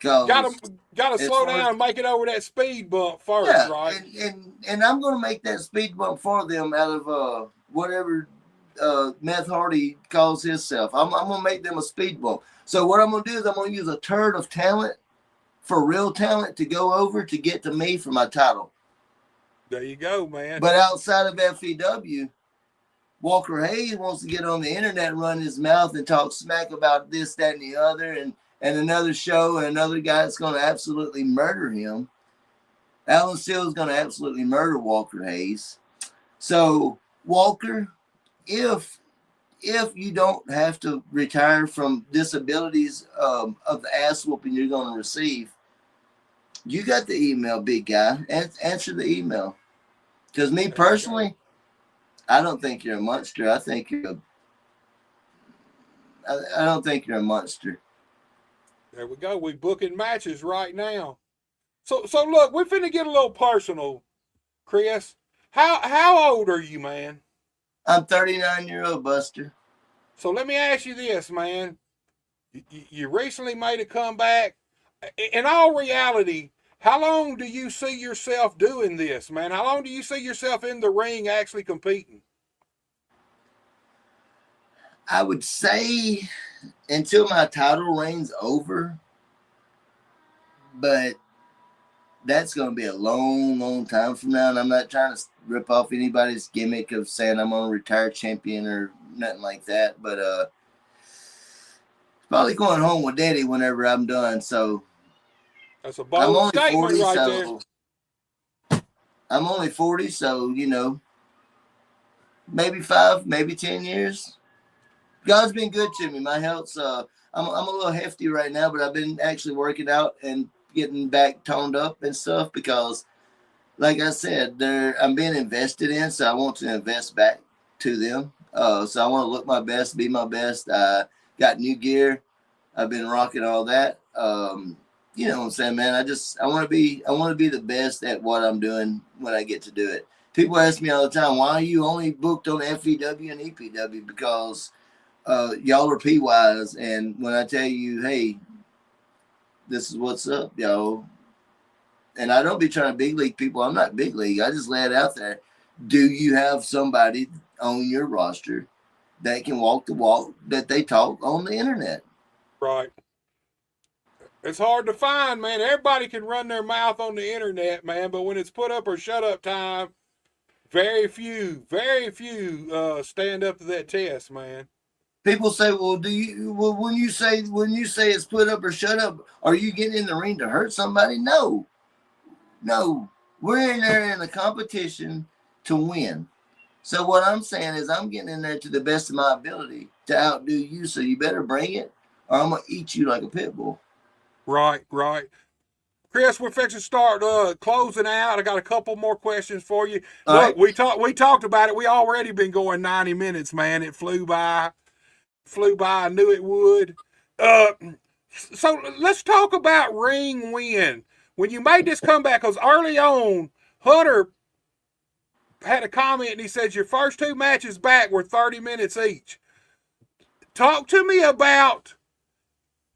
Gotta slow down and make it over that speed bump first, yeah, right? And I'm gonna make that speed bump for them out of whatever Meth Hardy calls himself. I'm gonna make them a speed bump. So what I'm gonna do is I'm gonna use a turd of talent for real talent to go over to get to me for my title. There you go, man. But outside of FEW, Walker Hayes wants to get on the internet and run his mouth and talk smack about this, that, and the other, and another show and another guy that's going to absolutely murder him. Alan Steele is going to absolutely murder Walker Hayes. So, Walker, if you don't have to retire from disabilities of the ass whooping you're going to receive, you got the email, big guy. Answer the email. Because me personally, I don't think you're a monster. I don't think you're a monster. There we go. We booking matches right now. So look, we're finna get a little personal, Chris. How old are you, man? I'm 39-year-old, Buster. So let me ask you this, man. You recently made a comeback. In all reality, how long do you see yourself doing this, man? How long do you see yourself in the ring actually competing? I would say until my title reign's over, but that's going to be a long, long time from now. And I'm not trying to rip off anybody's gimmick of saying I'm going to retire champion or nothing like that. But probably going home with Daddy whenever I'm done. So that's a bold statement 40, right so there. I'm only 40, so maybe 5, maybe 10 years. God's been good to me. My health's I'm a little hefty right now, but I've been actually working out and getting back toned up and stuff because, like I said, I'm being invested in, so I want to invest back to them. So I want to look my best, be my best. I got new gear. I've been rocking all that. You know what I'm saying, man? I want to be the best at what I'm doing when I get to do it. People ask me all the time, why are you only booked on FEW and EPW? Because y'all are P-wise, and when I tell you, hey, this is what's up, y'all, and I don't be trying to big league people. I'm not big league. I just lay it out there. Do you have somebody on your roster that can walk the walk that they talk on the internet? Right. It's hard to find, man. Everybody can run their mouth on the internet, man, but when it's put up or shut up time, very few stand up to that test, man. People say, "Well, when you say it's put up or shut up, are you getting in the ring to hurt somebody?" No. We're in there in a competition to win. So what I'm saying is, I'm getting in there to the best of my ability to outdo you. So you better bring it, or I'm gonna eat you like a pit bull. Right. Chris, we're fixing to start closing out. I got a couple more questions for you. All Look, right. we talked about it. We already been going 90 minutes, man. It flew by. I knew it would. So let's talk about ring win. When you made this comeback, because early on, Hunter had a comment and he says your first 2 matches back were 30 minutes each. Talk to me about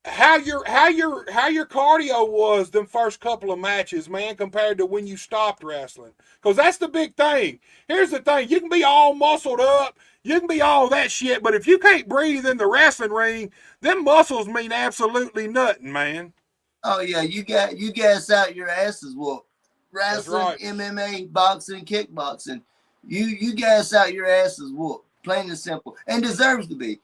how your cardio was them first couple of matches, man, compared to when you stopped wrestling. Because that's the big thing. Here's the thing: you can be all muscled up, you can be all that shit, but if you can't breathe in the wrestling ring, them muscles mean absolutely nothing, man. Oh yeah, you gas out your asses whooped. Wrestling, Right. MMA, boxing, kickboxing. You gas out your asses whooped. Plain and simple. And deserves to be.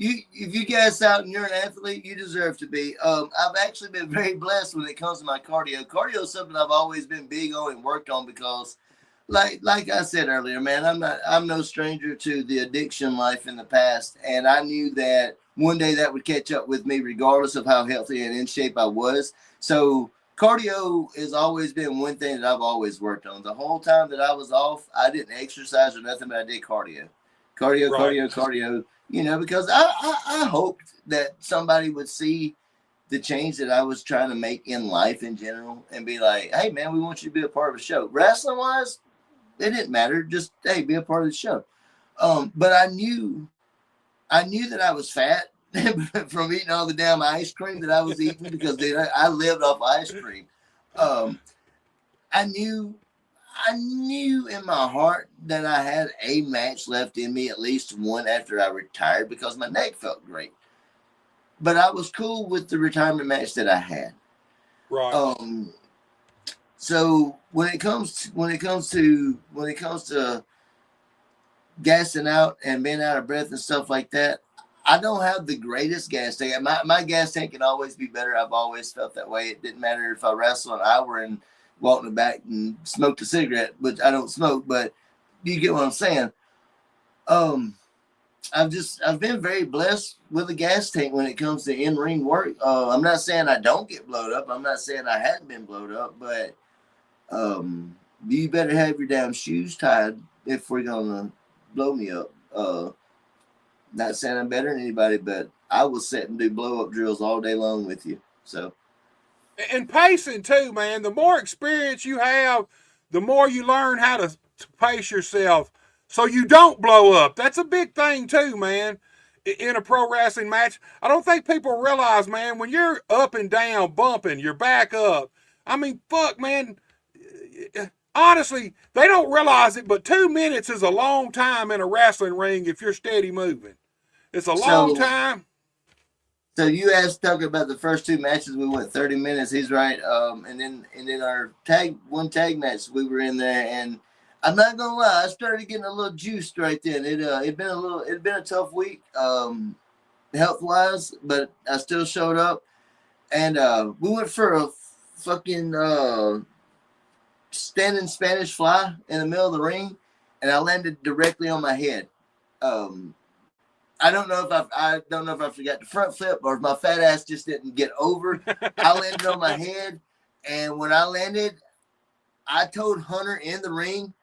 If you gas out and you're an athlete, you deserve to be. I've actually been very blessed when it comes to my cardio. Cardio is something I've always been big on and worked on because like I said earlier, man, I'm no stranger to the addiction life in the past, and I knew that one day that would catch up with me regardless of how healthy and in shape I was. So cardio has always been one thing that I've always worked on. The whole time that I was off, I didn't exercise or nothing, but I did cardio. Cardio, because I hoped that somebody would see the change that I was trying to make in life in general and be like, hey man, we want you to be a part of the show. Wrestling wise, it didn't matter. Just, hey, be a part of the show. But I knew that I was fat from eating all the damn ice cream that I was eating because I lived off ice cream. I knew in my heart that I had a match left in me, at least one after I retired, because my neck felt great. But I was cool with the retirement match that I had. Right. So when it comes to gassing out and being out of breath and stuff like that, I don't have the greatest gas tank. My gas tank can always be better. I've always felt that way. It didn't matter if I wrestled an hour and walked in the back and smoked a cigarette, which I don't smoke, but you get what I'm saying. I've been very blessed with a gas tank when it comes to in-ring work. I'm not saying I don't get blowed up. I'm not saying I hadn't been blowed up, but you better have your damn shoes tied if we're gonna blow me up. Not saying I'm better than anybody, but I will sit and do blow up drills all day long with you. So, and pacing too, man. The more experience you have, the more you learn how to pace yourself so you don't blow up. That's a big thing too, man. In a pro wrestling match, I don't think people realize, man, when you're up and down, bumping, you're back up. I mean, fuck, man. Honestly, they don't realize it, but 2 minutes is a long time in a wrestling ring if you're steady moving. It's a long time. So you asked Tucker about the first 2 matches. We went 30 minutes. He's right. And then our tag match, we were in there, and I'm not gonna lie, I started getting a little juiced right then. It'd been a tough week, health wise, but I still showed up, and we went for a fucking standing Spanish fly in the middle of the ring, and I landed directly on my head. I don't know if I forgot the front flip or if my fat ass just didn't get over. I landed on my head, and when I landed, I told Hunter in the ring,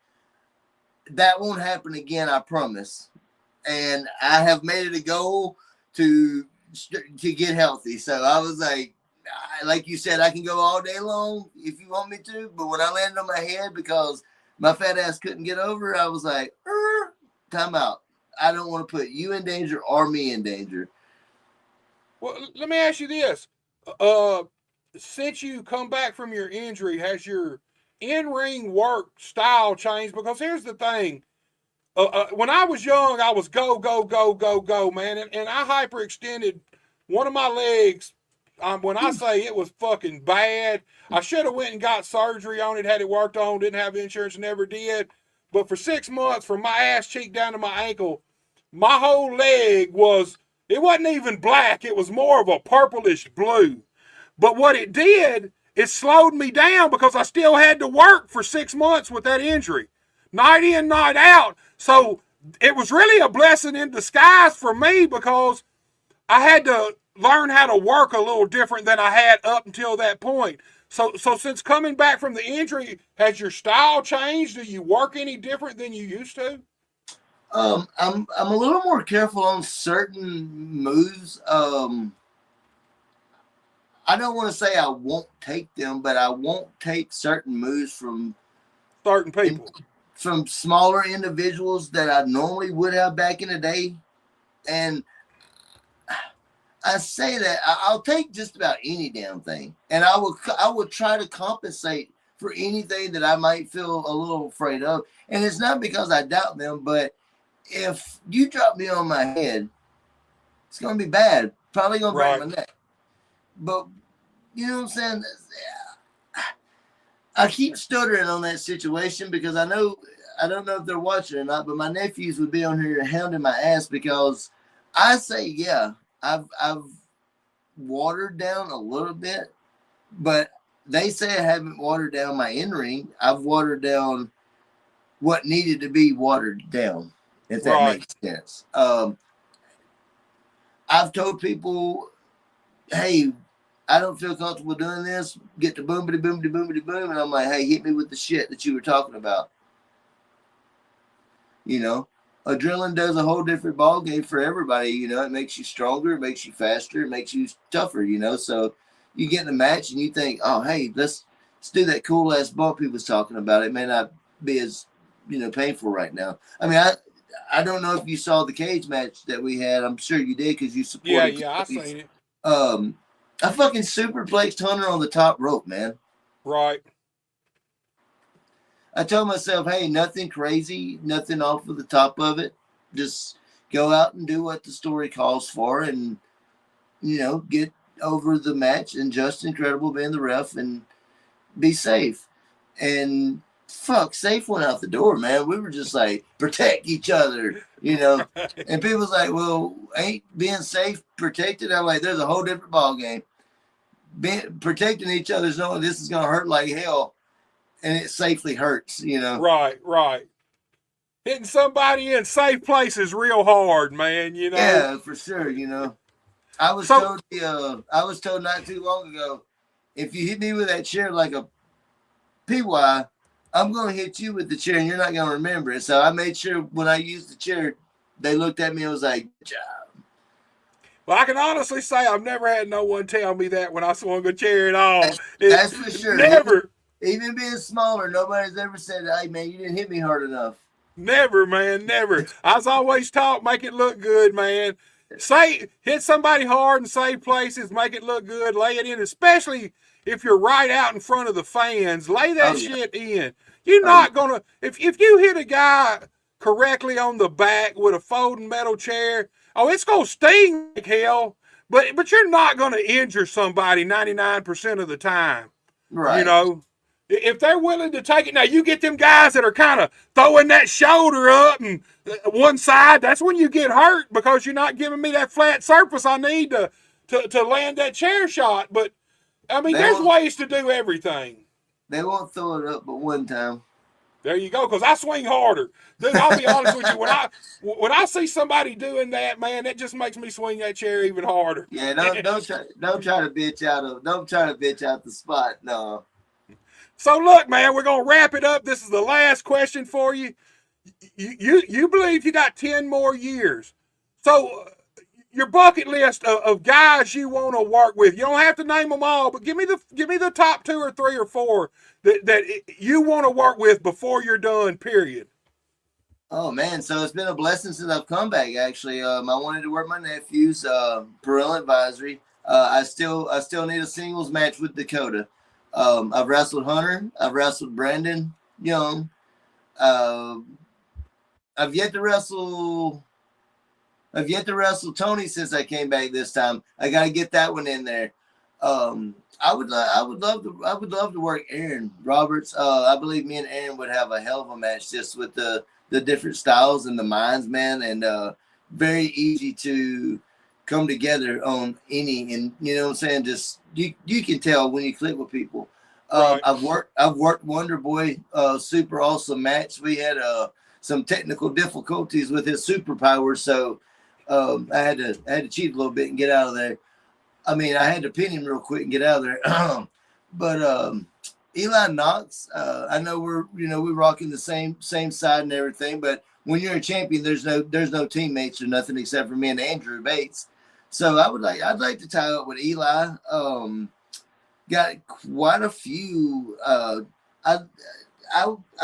that won't happen again, I promise. And I have made it a goal to get healthy. So I was like you said, I can go all day long if you want me to. But when I landed on my head because my fat ass couldn't get over, I was like, time out. I don't want to put you in danger or me in danger. Well, let me ask you this. since you come back from your injury, has your in-ring work style changed? Because here's the thing. When I was young, I was go, go, go, go, go, man. And I hyperextended one of my legs. When I say it was fucking bad, I should have went and got surgery on it, had it worked on, didn't have insurance, never did. But for 6 months, from my ass cheek down to my ankle, my whole leg it wasn't even black. It was more of a purplish blue. But what it did, it slowed me down because I still had to work for 6 months with that injury. Night in, night out. So it was really a blessing in disguise for me because I had to learn how to work a little different than I had up until that point. So since coming back from the injury, has your style changed? Do you work any different than you used to? I'm a little more careful on certain moves. I don't want to say I won't take them, but I won't take certain moves from certain people, from smaller individuals that I normally would have back in the day. And I say that I'll take just about any damn thing, and I will try to compensate for anything that I might feel a little afraid of. And it's not because I doubt them, but if you drop me on my head, it's gonna be bad. Probably gonna break my neck. But you know what I'm saying? I keep stuttering on that situation because I don't know if they're watching or not, but my nephews would be on here hounding my ass because I say, yeah, I've watered down a little bit, but they say I haven't watered down my in-ring. I've watered down what needed to be watered down, if that makes sense. I've told people, hey, I don't feel comfortable doing this. Get the boomity, boomity, boomity, boom. And I'm like, hey, hit me with the shit that you were talking about. You know, adrenaline does a whole different ball game for everybody. You know, it makes you stronger, it makes you faster, it makes you tougher, you know. So you get in a match and you think, oh, hey, let's do that cool ass bump he was talking about. It may not be as, you know, painful right now. I mean, I don't know if you saw the cage match that we had. I'm sure you did because you supported. Yeah, I seen it. I fucking superplexed Hunter on the top rope, man. Right. I told myself, hey, nothing crazy, nothing off of the top of it. Just go out and do what the story calls for and, you know, get over the match and just incredible being the ref and be safe. And fuck, safe went out the door, man. We were just like, protect each other, you know. And people's like, well, ain't being safe protected? I'm like, there's a whole different ball game. Protecting each other's knowing this is gonna hurt like hell, and it safely hurts, you know. Right. Hitting somebody in safe places real hard, man. You know. Yeah, for sure. You know, I was told not too long ago, if you hit me with that chair like a PY, I'm gonna hit you with the chair, and you're not gonna remember it. So I made sure when I used the chair, they looked at me and was like, "Good job." Well, I can honestly say I've never had no one tell me that when I swung a chair at all. That's for sure. Never. Even being smaller, nobody's ever said, hey, man, you didn't hit me hard enough. Never, man, never. I was always taught, make it look good, man. Hit somebody hard in safe places, make it look good, lay it in, especially if you're right out in front of the fans. Lay that shit in. You're not going to, if you hit a guy correctly on the back with a folding metal chair, it's going to sting like hell, but you're not going to injure somebody 99% of the time. Right. You know, if they're willing to take it. Now, you get them guys that are kind of throwing that shoulder up and one side, that's when you get hurt because you're not giving me that flat surface I need to land that chair shot. But, I mean, there's ways to do everything. They won't throw it up but one time. There you go, because I swing harder. Dude, I'll be honest with you. When I see somebody doing that, man, that just makes me swing that chair even harder. Yeah, don't try to bitch out the spot. No. So look, man, we're gonna wrap it up. This is the last question for you. You believe you got 10 more years. So your bucket list of guys you want to work with. You don't have to name them all, but give me the top 2 or 3 or 4 that you want to work with before you're done, period. Oh, man. So it's been a blessing since I've come back, actually. I wanted to work my nephews, parental advisory. I still need a singles match with Dakota. I've wrestled Hunter. I've wrestled Brandon Young. I've yet to wrestle Tony since I came back this time. I got to get that one in there. I would love to work Aaron Roberts. I believe me and Aaron would have a hell of a match just with the different styles and the minds, man, and very easy to come together on any, and you know what I'm saying, just you can tell when you click with people. Right. I've worked Wonder Boy, super awesome match. We had some technical difficulties with his superpower, so I had to cheat a little bit and get out of there. I mean, I had to pin him real quick and get out of there. But Eli Knox, I know we're rocking the same side and everything, but when you're a champion, there's no teammates or nothing except for me and Andrew Bates. So I'd like to tie up with Eli. Got quite a few. I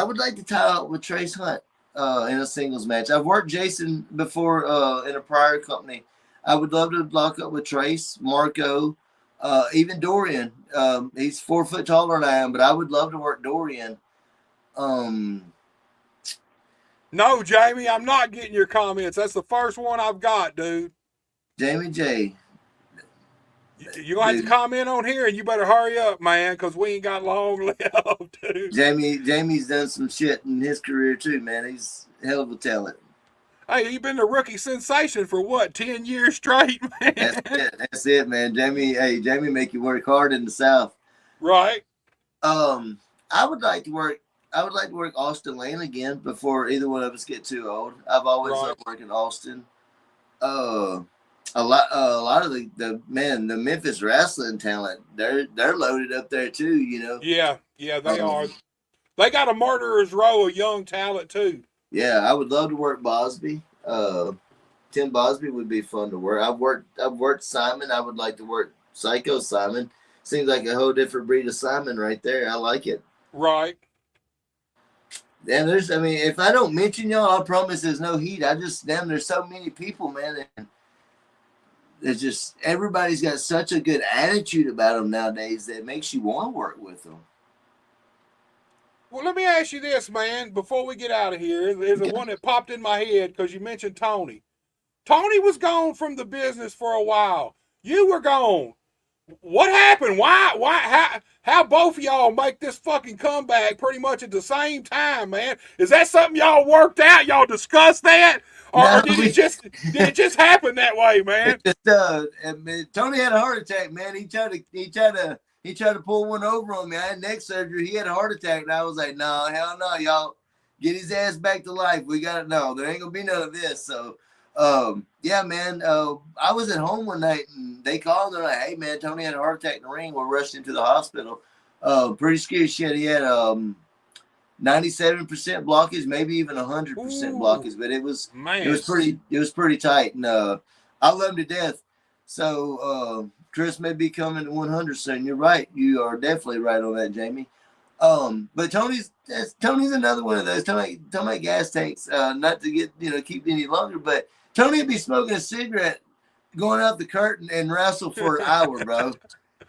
would like to tie up with Trace Hunt in a singles match. I've worked Jason before in a prior company. I would love to lock up with Trace, Marco, even Dorian. He's 4 foot taller than I am, but I would love to work Dorian. No, Jamie, I'm not getting your comments. That's the first one I've got, dude. Jamie J. You're going to have to comment on here, and you better hurry up, man, because we ain't got long left, dude. Jamie's done some shit in his career, too, man. He's a hell of a talent. Hey, you've been the rookie sensation for what, 10 years straight, man? That's it, man. Jamie make you work hard in the South. Right. I would like to work Austin Lane again before either one of us get too old. I've always loved working Austin. A lot of the Memphis wrestling talent, they're loaded up there too, you know. Yeah, they are. They got a murderer's row of young talent too. Yeah, I would love to work Bosby. Tim Bosby would be fun to work. I've worked Simon. I would like to work Psycho Simon. Seems like a whole different breed of Simon right there. I like it. Right. And if I don't mention y'all, I promise there's no heat. There's so many people, man. And it's just, everybody's got such a good attitude about them nowadays that makes you want to work with them. Well, let me ask you this, man, before we get out of here. There's the one that popped in my head because you mentioned Tony. Tony was gone from the business for a while. You were gone. What happened? Why, how both of y'all make this fucking comeback pretty much at the same time, man? Is that something y'all worked out? Y'all discussed that? Or did it just happen that way, man? Tony had a heart attack, man. He tried to pull one over on me. I had neck surgery. He had a heart attack, and I was like, no, hell no, y'all. Get his ass back to life. We got to know. There ain't going to be none of this. So, yeah, man, I was at home one night, and they called. They're like, hey, man, Tony had a heart attack in the ring. We rushed him to the hospital. Pretty scary shit. He had 97% blockage, maybe even 100% blockage. But it was pretty tight. And I love him to death. So, Chris may be coming to 100 soon. You're right. You are definitely right on that, Jamie. But Tony's another one of those. Tony gas tanks. Not to get keep any longer, but Tony would be smoking a cigarette, going out the curtain and wrestle for an hour, bro.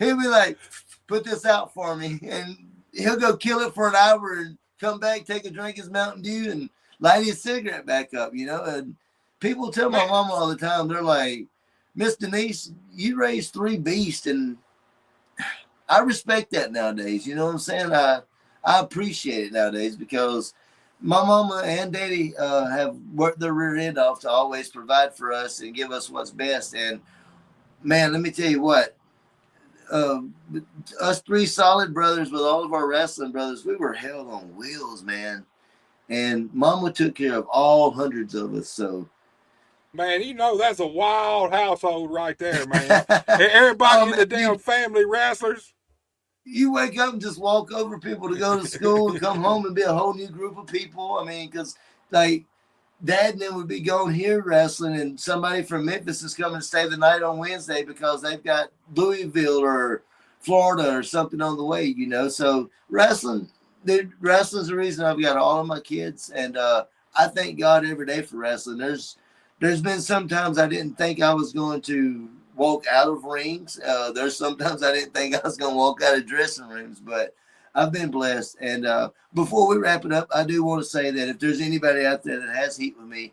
He'll be like, "Put this out for me," and he'll go kill it for an hour and come back, take a drink of his Mountain Dew, and light his cigarette back up. And people tell my mom all the time, they're like, Miss Denise, you raised 3 beasts, and I respect that nowadays. You know what I'm saying? I appreciate it nowadays because my mama and daddy have worked their rear end off to always provide for us and give us what's best. And, man, let me tell you what. Us 3 solid brothers with all of our wrestling brothers, we were held on wheels, man. And mama took care of all hundreds of us, so. Man, that's a wild household right there, man. Everybody in the damn family wrestlers. You wake up and just walk over people to go to school and come home and be a whole new group of people. I mean, because, like, Dad and them would be going here wrestling, and somebody from Memphis is coming to stay the night on Wednesday because they've got Louisville or Florida or something on the way, So wrestling's the reason I've got all of my kids, and I thank God every day for wrestling. There's been some times I didn't think I was going to walk out of rings. There's sometimes I didn't think I was going to walk out of dressing rooms, but I've been blessed. And before we wrap it up, I do want to say that if there's anybody out there that has heat with me,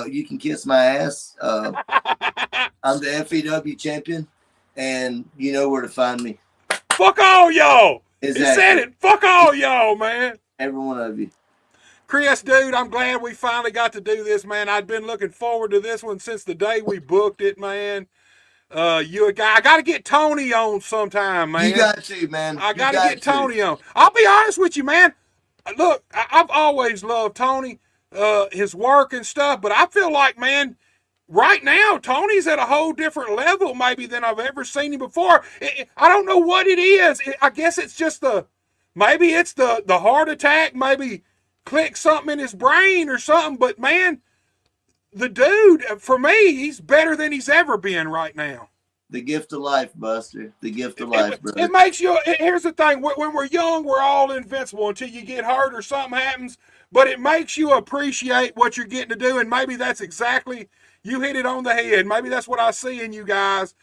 you can kiss my ass. I'm the FEW champion, and you know where to find me. Fuck all y'all. Exactly. He said it. Fuck all y'all, man. Every one of you. Chris, dude, I'm glad we finally got to do this, man. I'd been looking forward to this one since the day we booked it, man. You a guy. I got to get Tony on sometime, man. You got to, man. I got to get Tony on. I'll be honest with you, man. Look, I've always loved Tony, his work and stuff, but I feel like, man, right now, Tony's at a whole different level maybe than I've ever seen him before. I don't know what it is. I guess it's just maybe it's the heart attack, maybe click something in his brain or something. But, man, the dude, for me, he's better than he's ever been right now. The gift of life, Buster. The gift of life, brother. It makes you, here's the thing, when we're young, we're all invincible until you get hurt or something happens. But it makes you appreciate what you're getting to do, and maybe that's exactly, you hit it on the head. Maybe that's what I see in you guys,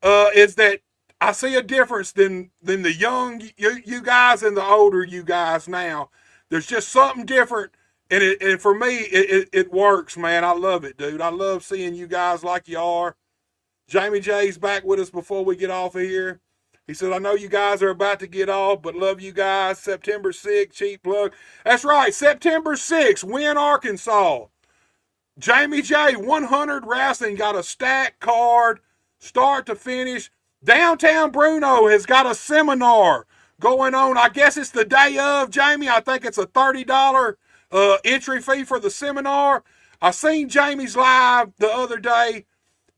is that I see a difference than the young you guys and the older you guys now. There's just something different, and for me, it works, man. I love it, dude. I love seeing you guys like you are. Jamie J's back with us before we get off of here. He said, I know you guys are about to get off, but love you guys. September 6th, cheap plug. That's right, September 6th, Wynn, Arkansas. Jamie J, 100 Wrestling, got a stacked card, start to finish. Downtown Bruno has got a seminar going on. I guess it's the day of, Jamie. I think it's a $30 entry fee for the seminar. I seen Jamie's live the other day.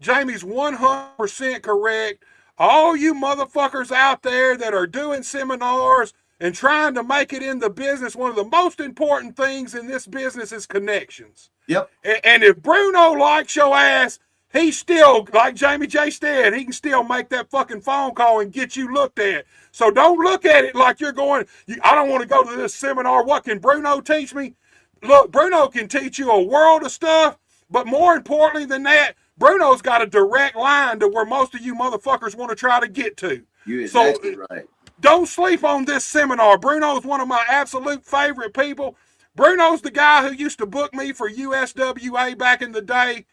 Jamie's 100% correct. All you motherfuckers out there that are doing seminars and trying to make it in the business, one of the most important things in this business is connections. Yep. And if Bruno likes your ass, he still, like Jamie J said, he can still make that fucking phone call and get you looked at. So don't look at it like you're going, I don't want to go to this seminar. What can Bruno teach me? Look, Bruno can teach you a world of stuff, but more importantly than that, Bruno's got a direct line to where most of you motherfuckers want to try to get to. You're exactly right. Don't sleep on this seminar. Bruno's one of my absolute favorite people. Bruno's the guy who used to book me for USWA back in the day.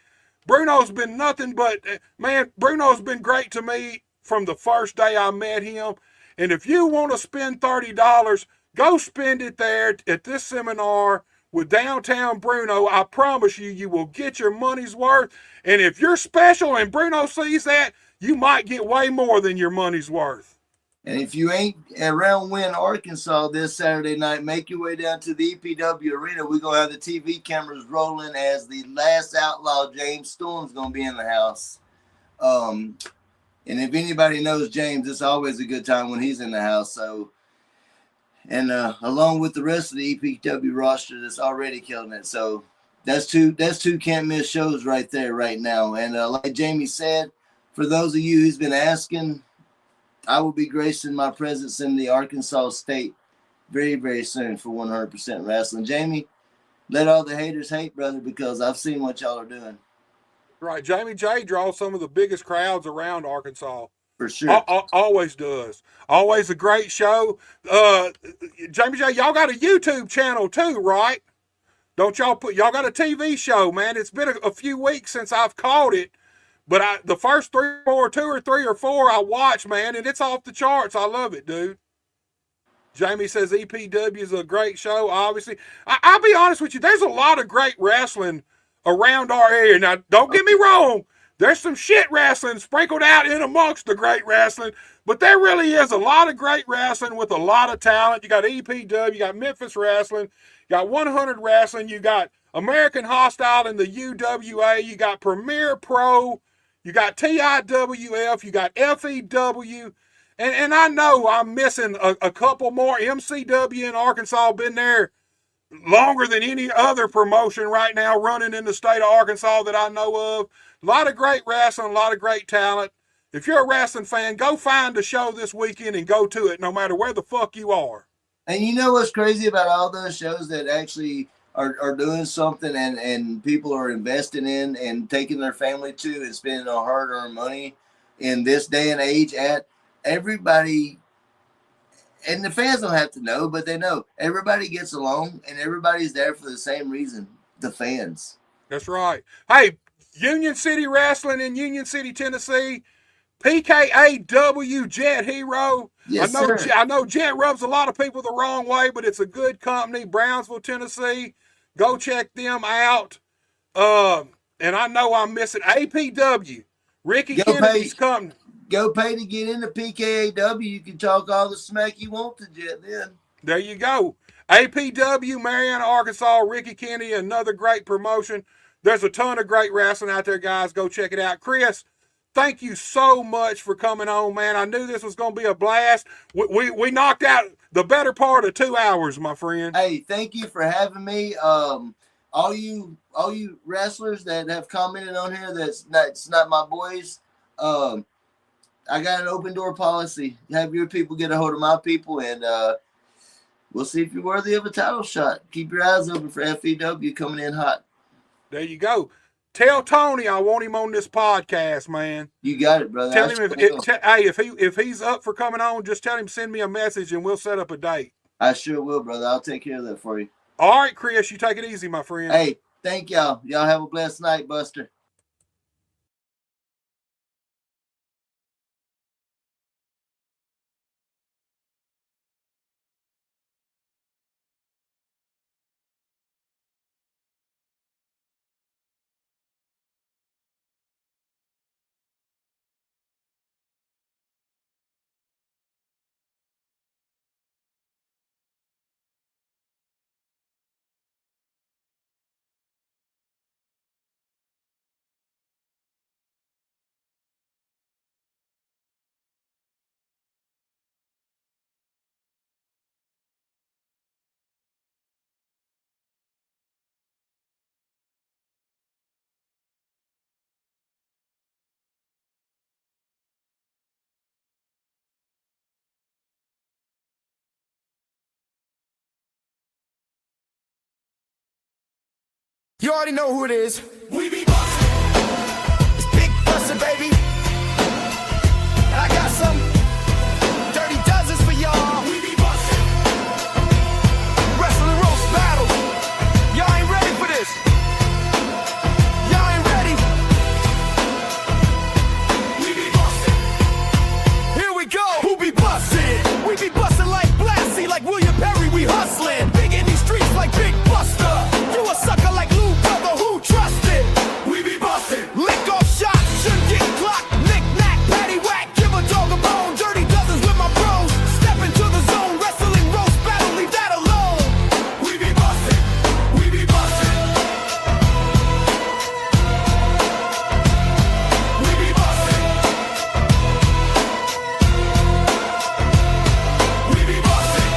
Bruno's been nothing but, man, Bruno's been great to me from the first day I met him. And if you want to spend $30, go spend it there at this seminar with Downtown Bruno. I promise you, you will get your money's worth. And if you're special and Bruno sees that, you might get way more than your money's worth. And if you ain't around Wynn, Arkansas this Saturday night, make your way down to the EPW Arena. We're going to have the TV cameras rolling as the last outlaw, James Storm's going to be in the house. And if anybody knows James, it's always a good time when he's in the house. So, and along with the rest of the EPW roster that's already killing it. So that's two can't miss shows right there right now. And like Jamie said, for those of you who's been asking, I will be gracing my presence in the Arkansas State very, very soon for 100% Wrestling. Jamie, let all the haters hate, brother, because I've seen what y'all are doing. Right. Jamie J draws some of the biggest crowds around Arkansas. For sure. Always does. Always a great show. Jamie J, y'all got a YouTube channel too, right? Don't y'all got a TV show, man. It's been a few weeks since I've caught it, but the first two or three or four I watched, man, and it's off the charts. I love it, dude. Jamie says EPW is a great show, obviously. I'll be honest with you, there's a lot of great wrestling around our area. Now, don't get me wrong. There's some shit wrestling sprinkled out in amongst the great wrestling, but there really is a lot of great wrestling with a lot of talent. You got EPW, you got Memphis Wrestling, you got 100 Wrestling, you got American Hostile in the UWA, you got Premier Pro, you got TIWF, you got FEW, and I know I'm missing a couple more. MCW in Arkansas, been there longer than any other promotion right now running in the state of Arkansas that I know of. A lot of great wrestling, a lot of great talent. If you're a wrestling fan, go find a show this weekend and go to it, no matter where the fuck you are. And you know what's crazy about all those shows that actually are doing something and people are investing in and taking their family to and spending on hard-earned money? in this day and age, at everybody, and the fans don't have to know, but they know everybody gets along and everybody's there for the same reason, the fans. That's right. Hey, Union City Wrestling in Union City, Tennessee, PKAW Jet Hero. Yes, sir. I know Jet rubs a lot of people the wrong way, but it's a good company, Brownsville, Tennessee. Go check them out. And I know I'm missing APW, Ricky Kennedy's company. Go pay to get into PKAW. You can talk all the smack you want to Jet then. There you go. APW, Mariana, Arkansas, Ricky Kennedy, another great promotion. There's a ton of great wrestling out there, guys. Go check it out. Chris, thank you so much for coming on, man. I knew this was going to be a blast. We knocked out the better part of 2 hours, my friend. Hey, thank you for having me. All you wrestlers that have commented on here that's not my boys, I got an open door policy. Have your people get a hold of my people, and we'll see if you're worthy of a title shot. Keep your eyes open for FEW coming in hot. There you go. Tell Tony I want him on this podcast, man. You got it, brother. Tell him if he's up for coming on, just tell him send me a message and we'll set up a date. I sure will, brother. I'll take care of that for you. All right, Chris, you take it easy, my friend. Hey, thank y'all. Y'all have a blessed night, Buster. You already know who it is. We be bustin'. It's Big Buster, baby. And I got some dirty dozens for y'all. We be bustin'. Wrestling roast battle. Y'all ain't ready for this. Y'all ain't ready. We be bustin'. Here we go. Who be bustin'? We be bustin' like Blassie, like William Perry. We hustlin'. Big in these streets like Big Buster. You a sucker like Lou Brother, who trusted? We be bustin'. Lick off shots, shouldn't get clocked. Knick knack, patty whack, give a dog a bone. Dirty dozens with my bros. Step into the zone, wrestling roast battle, leave that alone. We be bustin'. We be bustin'. We be bustin'. We be bustin'.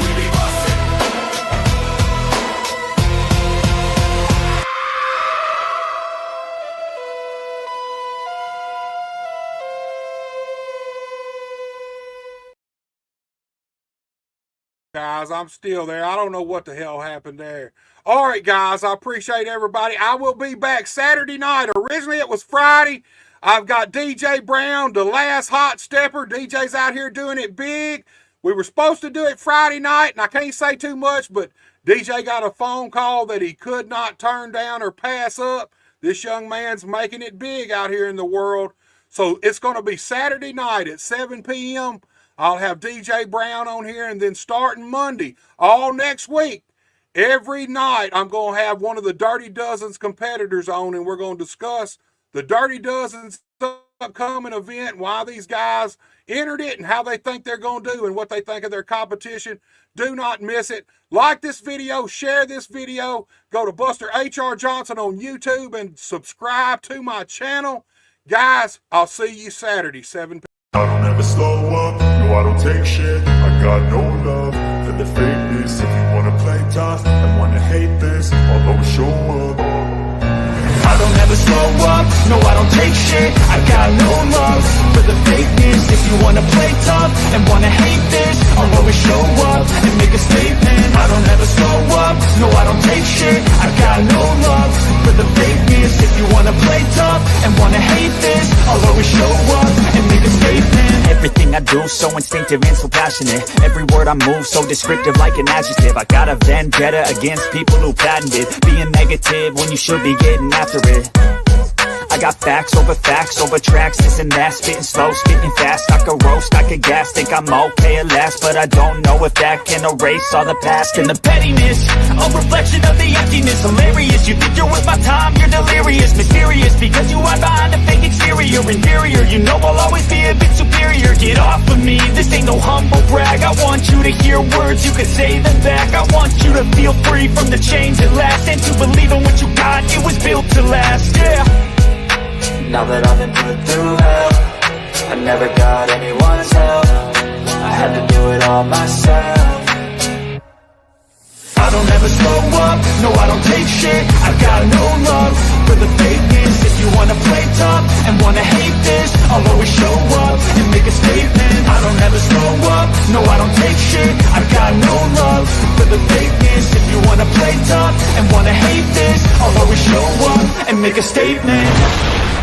We be bustin'. Guys, I'm still there. I don't know what the hell happened there. All right, guys, I appreciate everybody. I will be back Saturday night. Originally, it was Friday. I've got DJ Brown, the last hot stepper. DJ's out here doing it big. We were supposed to do it Friday night, and I can't say too much, but DJ got a phone call that he could not turn down or pass up. This young man's making it big out here in the world. So it's going to be Saturday night at 7 p.m. I'll have DJ Brown on here, and then starting Monday, all next week, every night, I'm going to have one of the Dirty Dozens competitors on, and we're going to discuss the Dirty Dozens upcoming event, why these guys entered it, and how they think they're going to do, and what they think of their competition. Do not miss it. Like this video, share this video, go to Buster H.R. Johnson on YouTube, and subscribe to my channel. Guys, I'll see you Saturday, 7 p.m. I don't ever slow up, no I don't take shit. I got no love for the fakeness. If you wanna play tough and wanna hate this, I'll always show up. I don't ever slow up, no I don't take shit. I got no love for the fakeness. If you wanna play tough and wanna hate this, I'll always show up and make a statement. I don't ever slow up, no I don't take shit. I got no love for the fakeness. do, so instinctive and so passionate. Every word I move, so descriptive like an adjective. I got a vendetta against people who patented being negative when you should be getting after it. I got facts over tracks, this and that, spitting slow, spitting fast. I could roast, I could gas, think I'm okay at last, but I don't know if that can erase all the past. And the pettiness, a reflection of the emptiness. Hilarious, you think you're worth my time, you're delirious. Mysterious, because you are behind a fake exterior. Inferior, you know I'll always be a bit superior. Get off of me, this ain't no humble brag. I want you to hear words, you can say them back. I want you to feel free from the chains at last, and to believe in what you got, it was built to last, yeah. Now that I've been put through hell, I never got anyone's help. I had to do it all myself. I don't ever slow up, no I don't take shit. I've got no love for the fakeness. If you wanna play tough and wanna hate this, I'll always show up and make a statement. I don't ever slow up, no I don't take shit. I've got no love for the fakeness. If you wanna play tough and wanna hate this, I'll always show up and make a statement.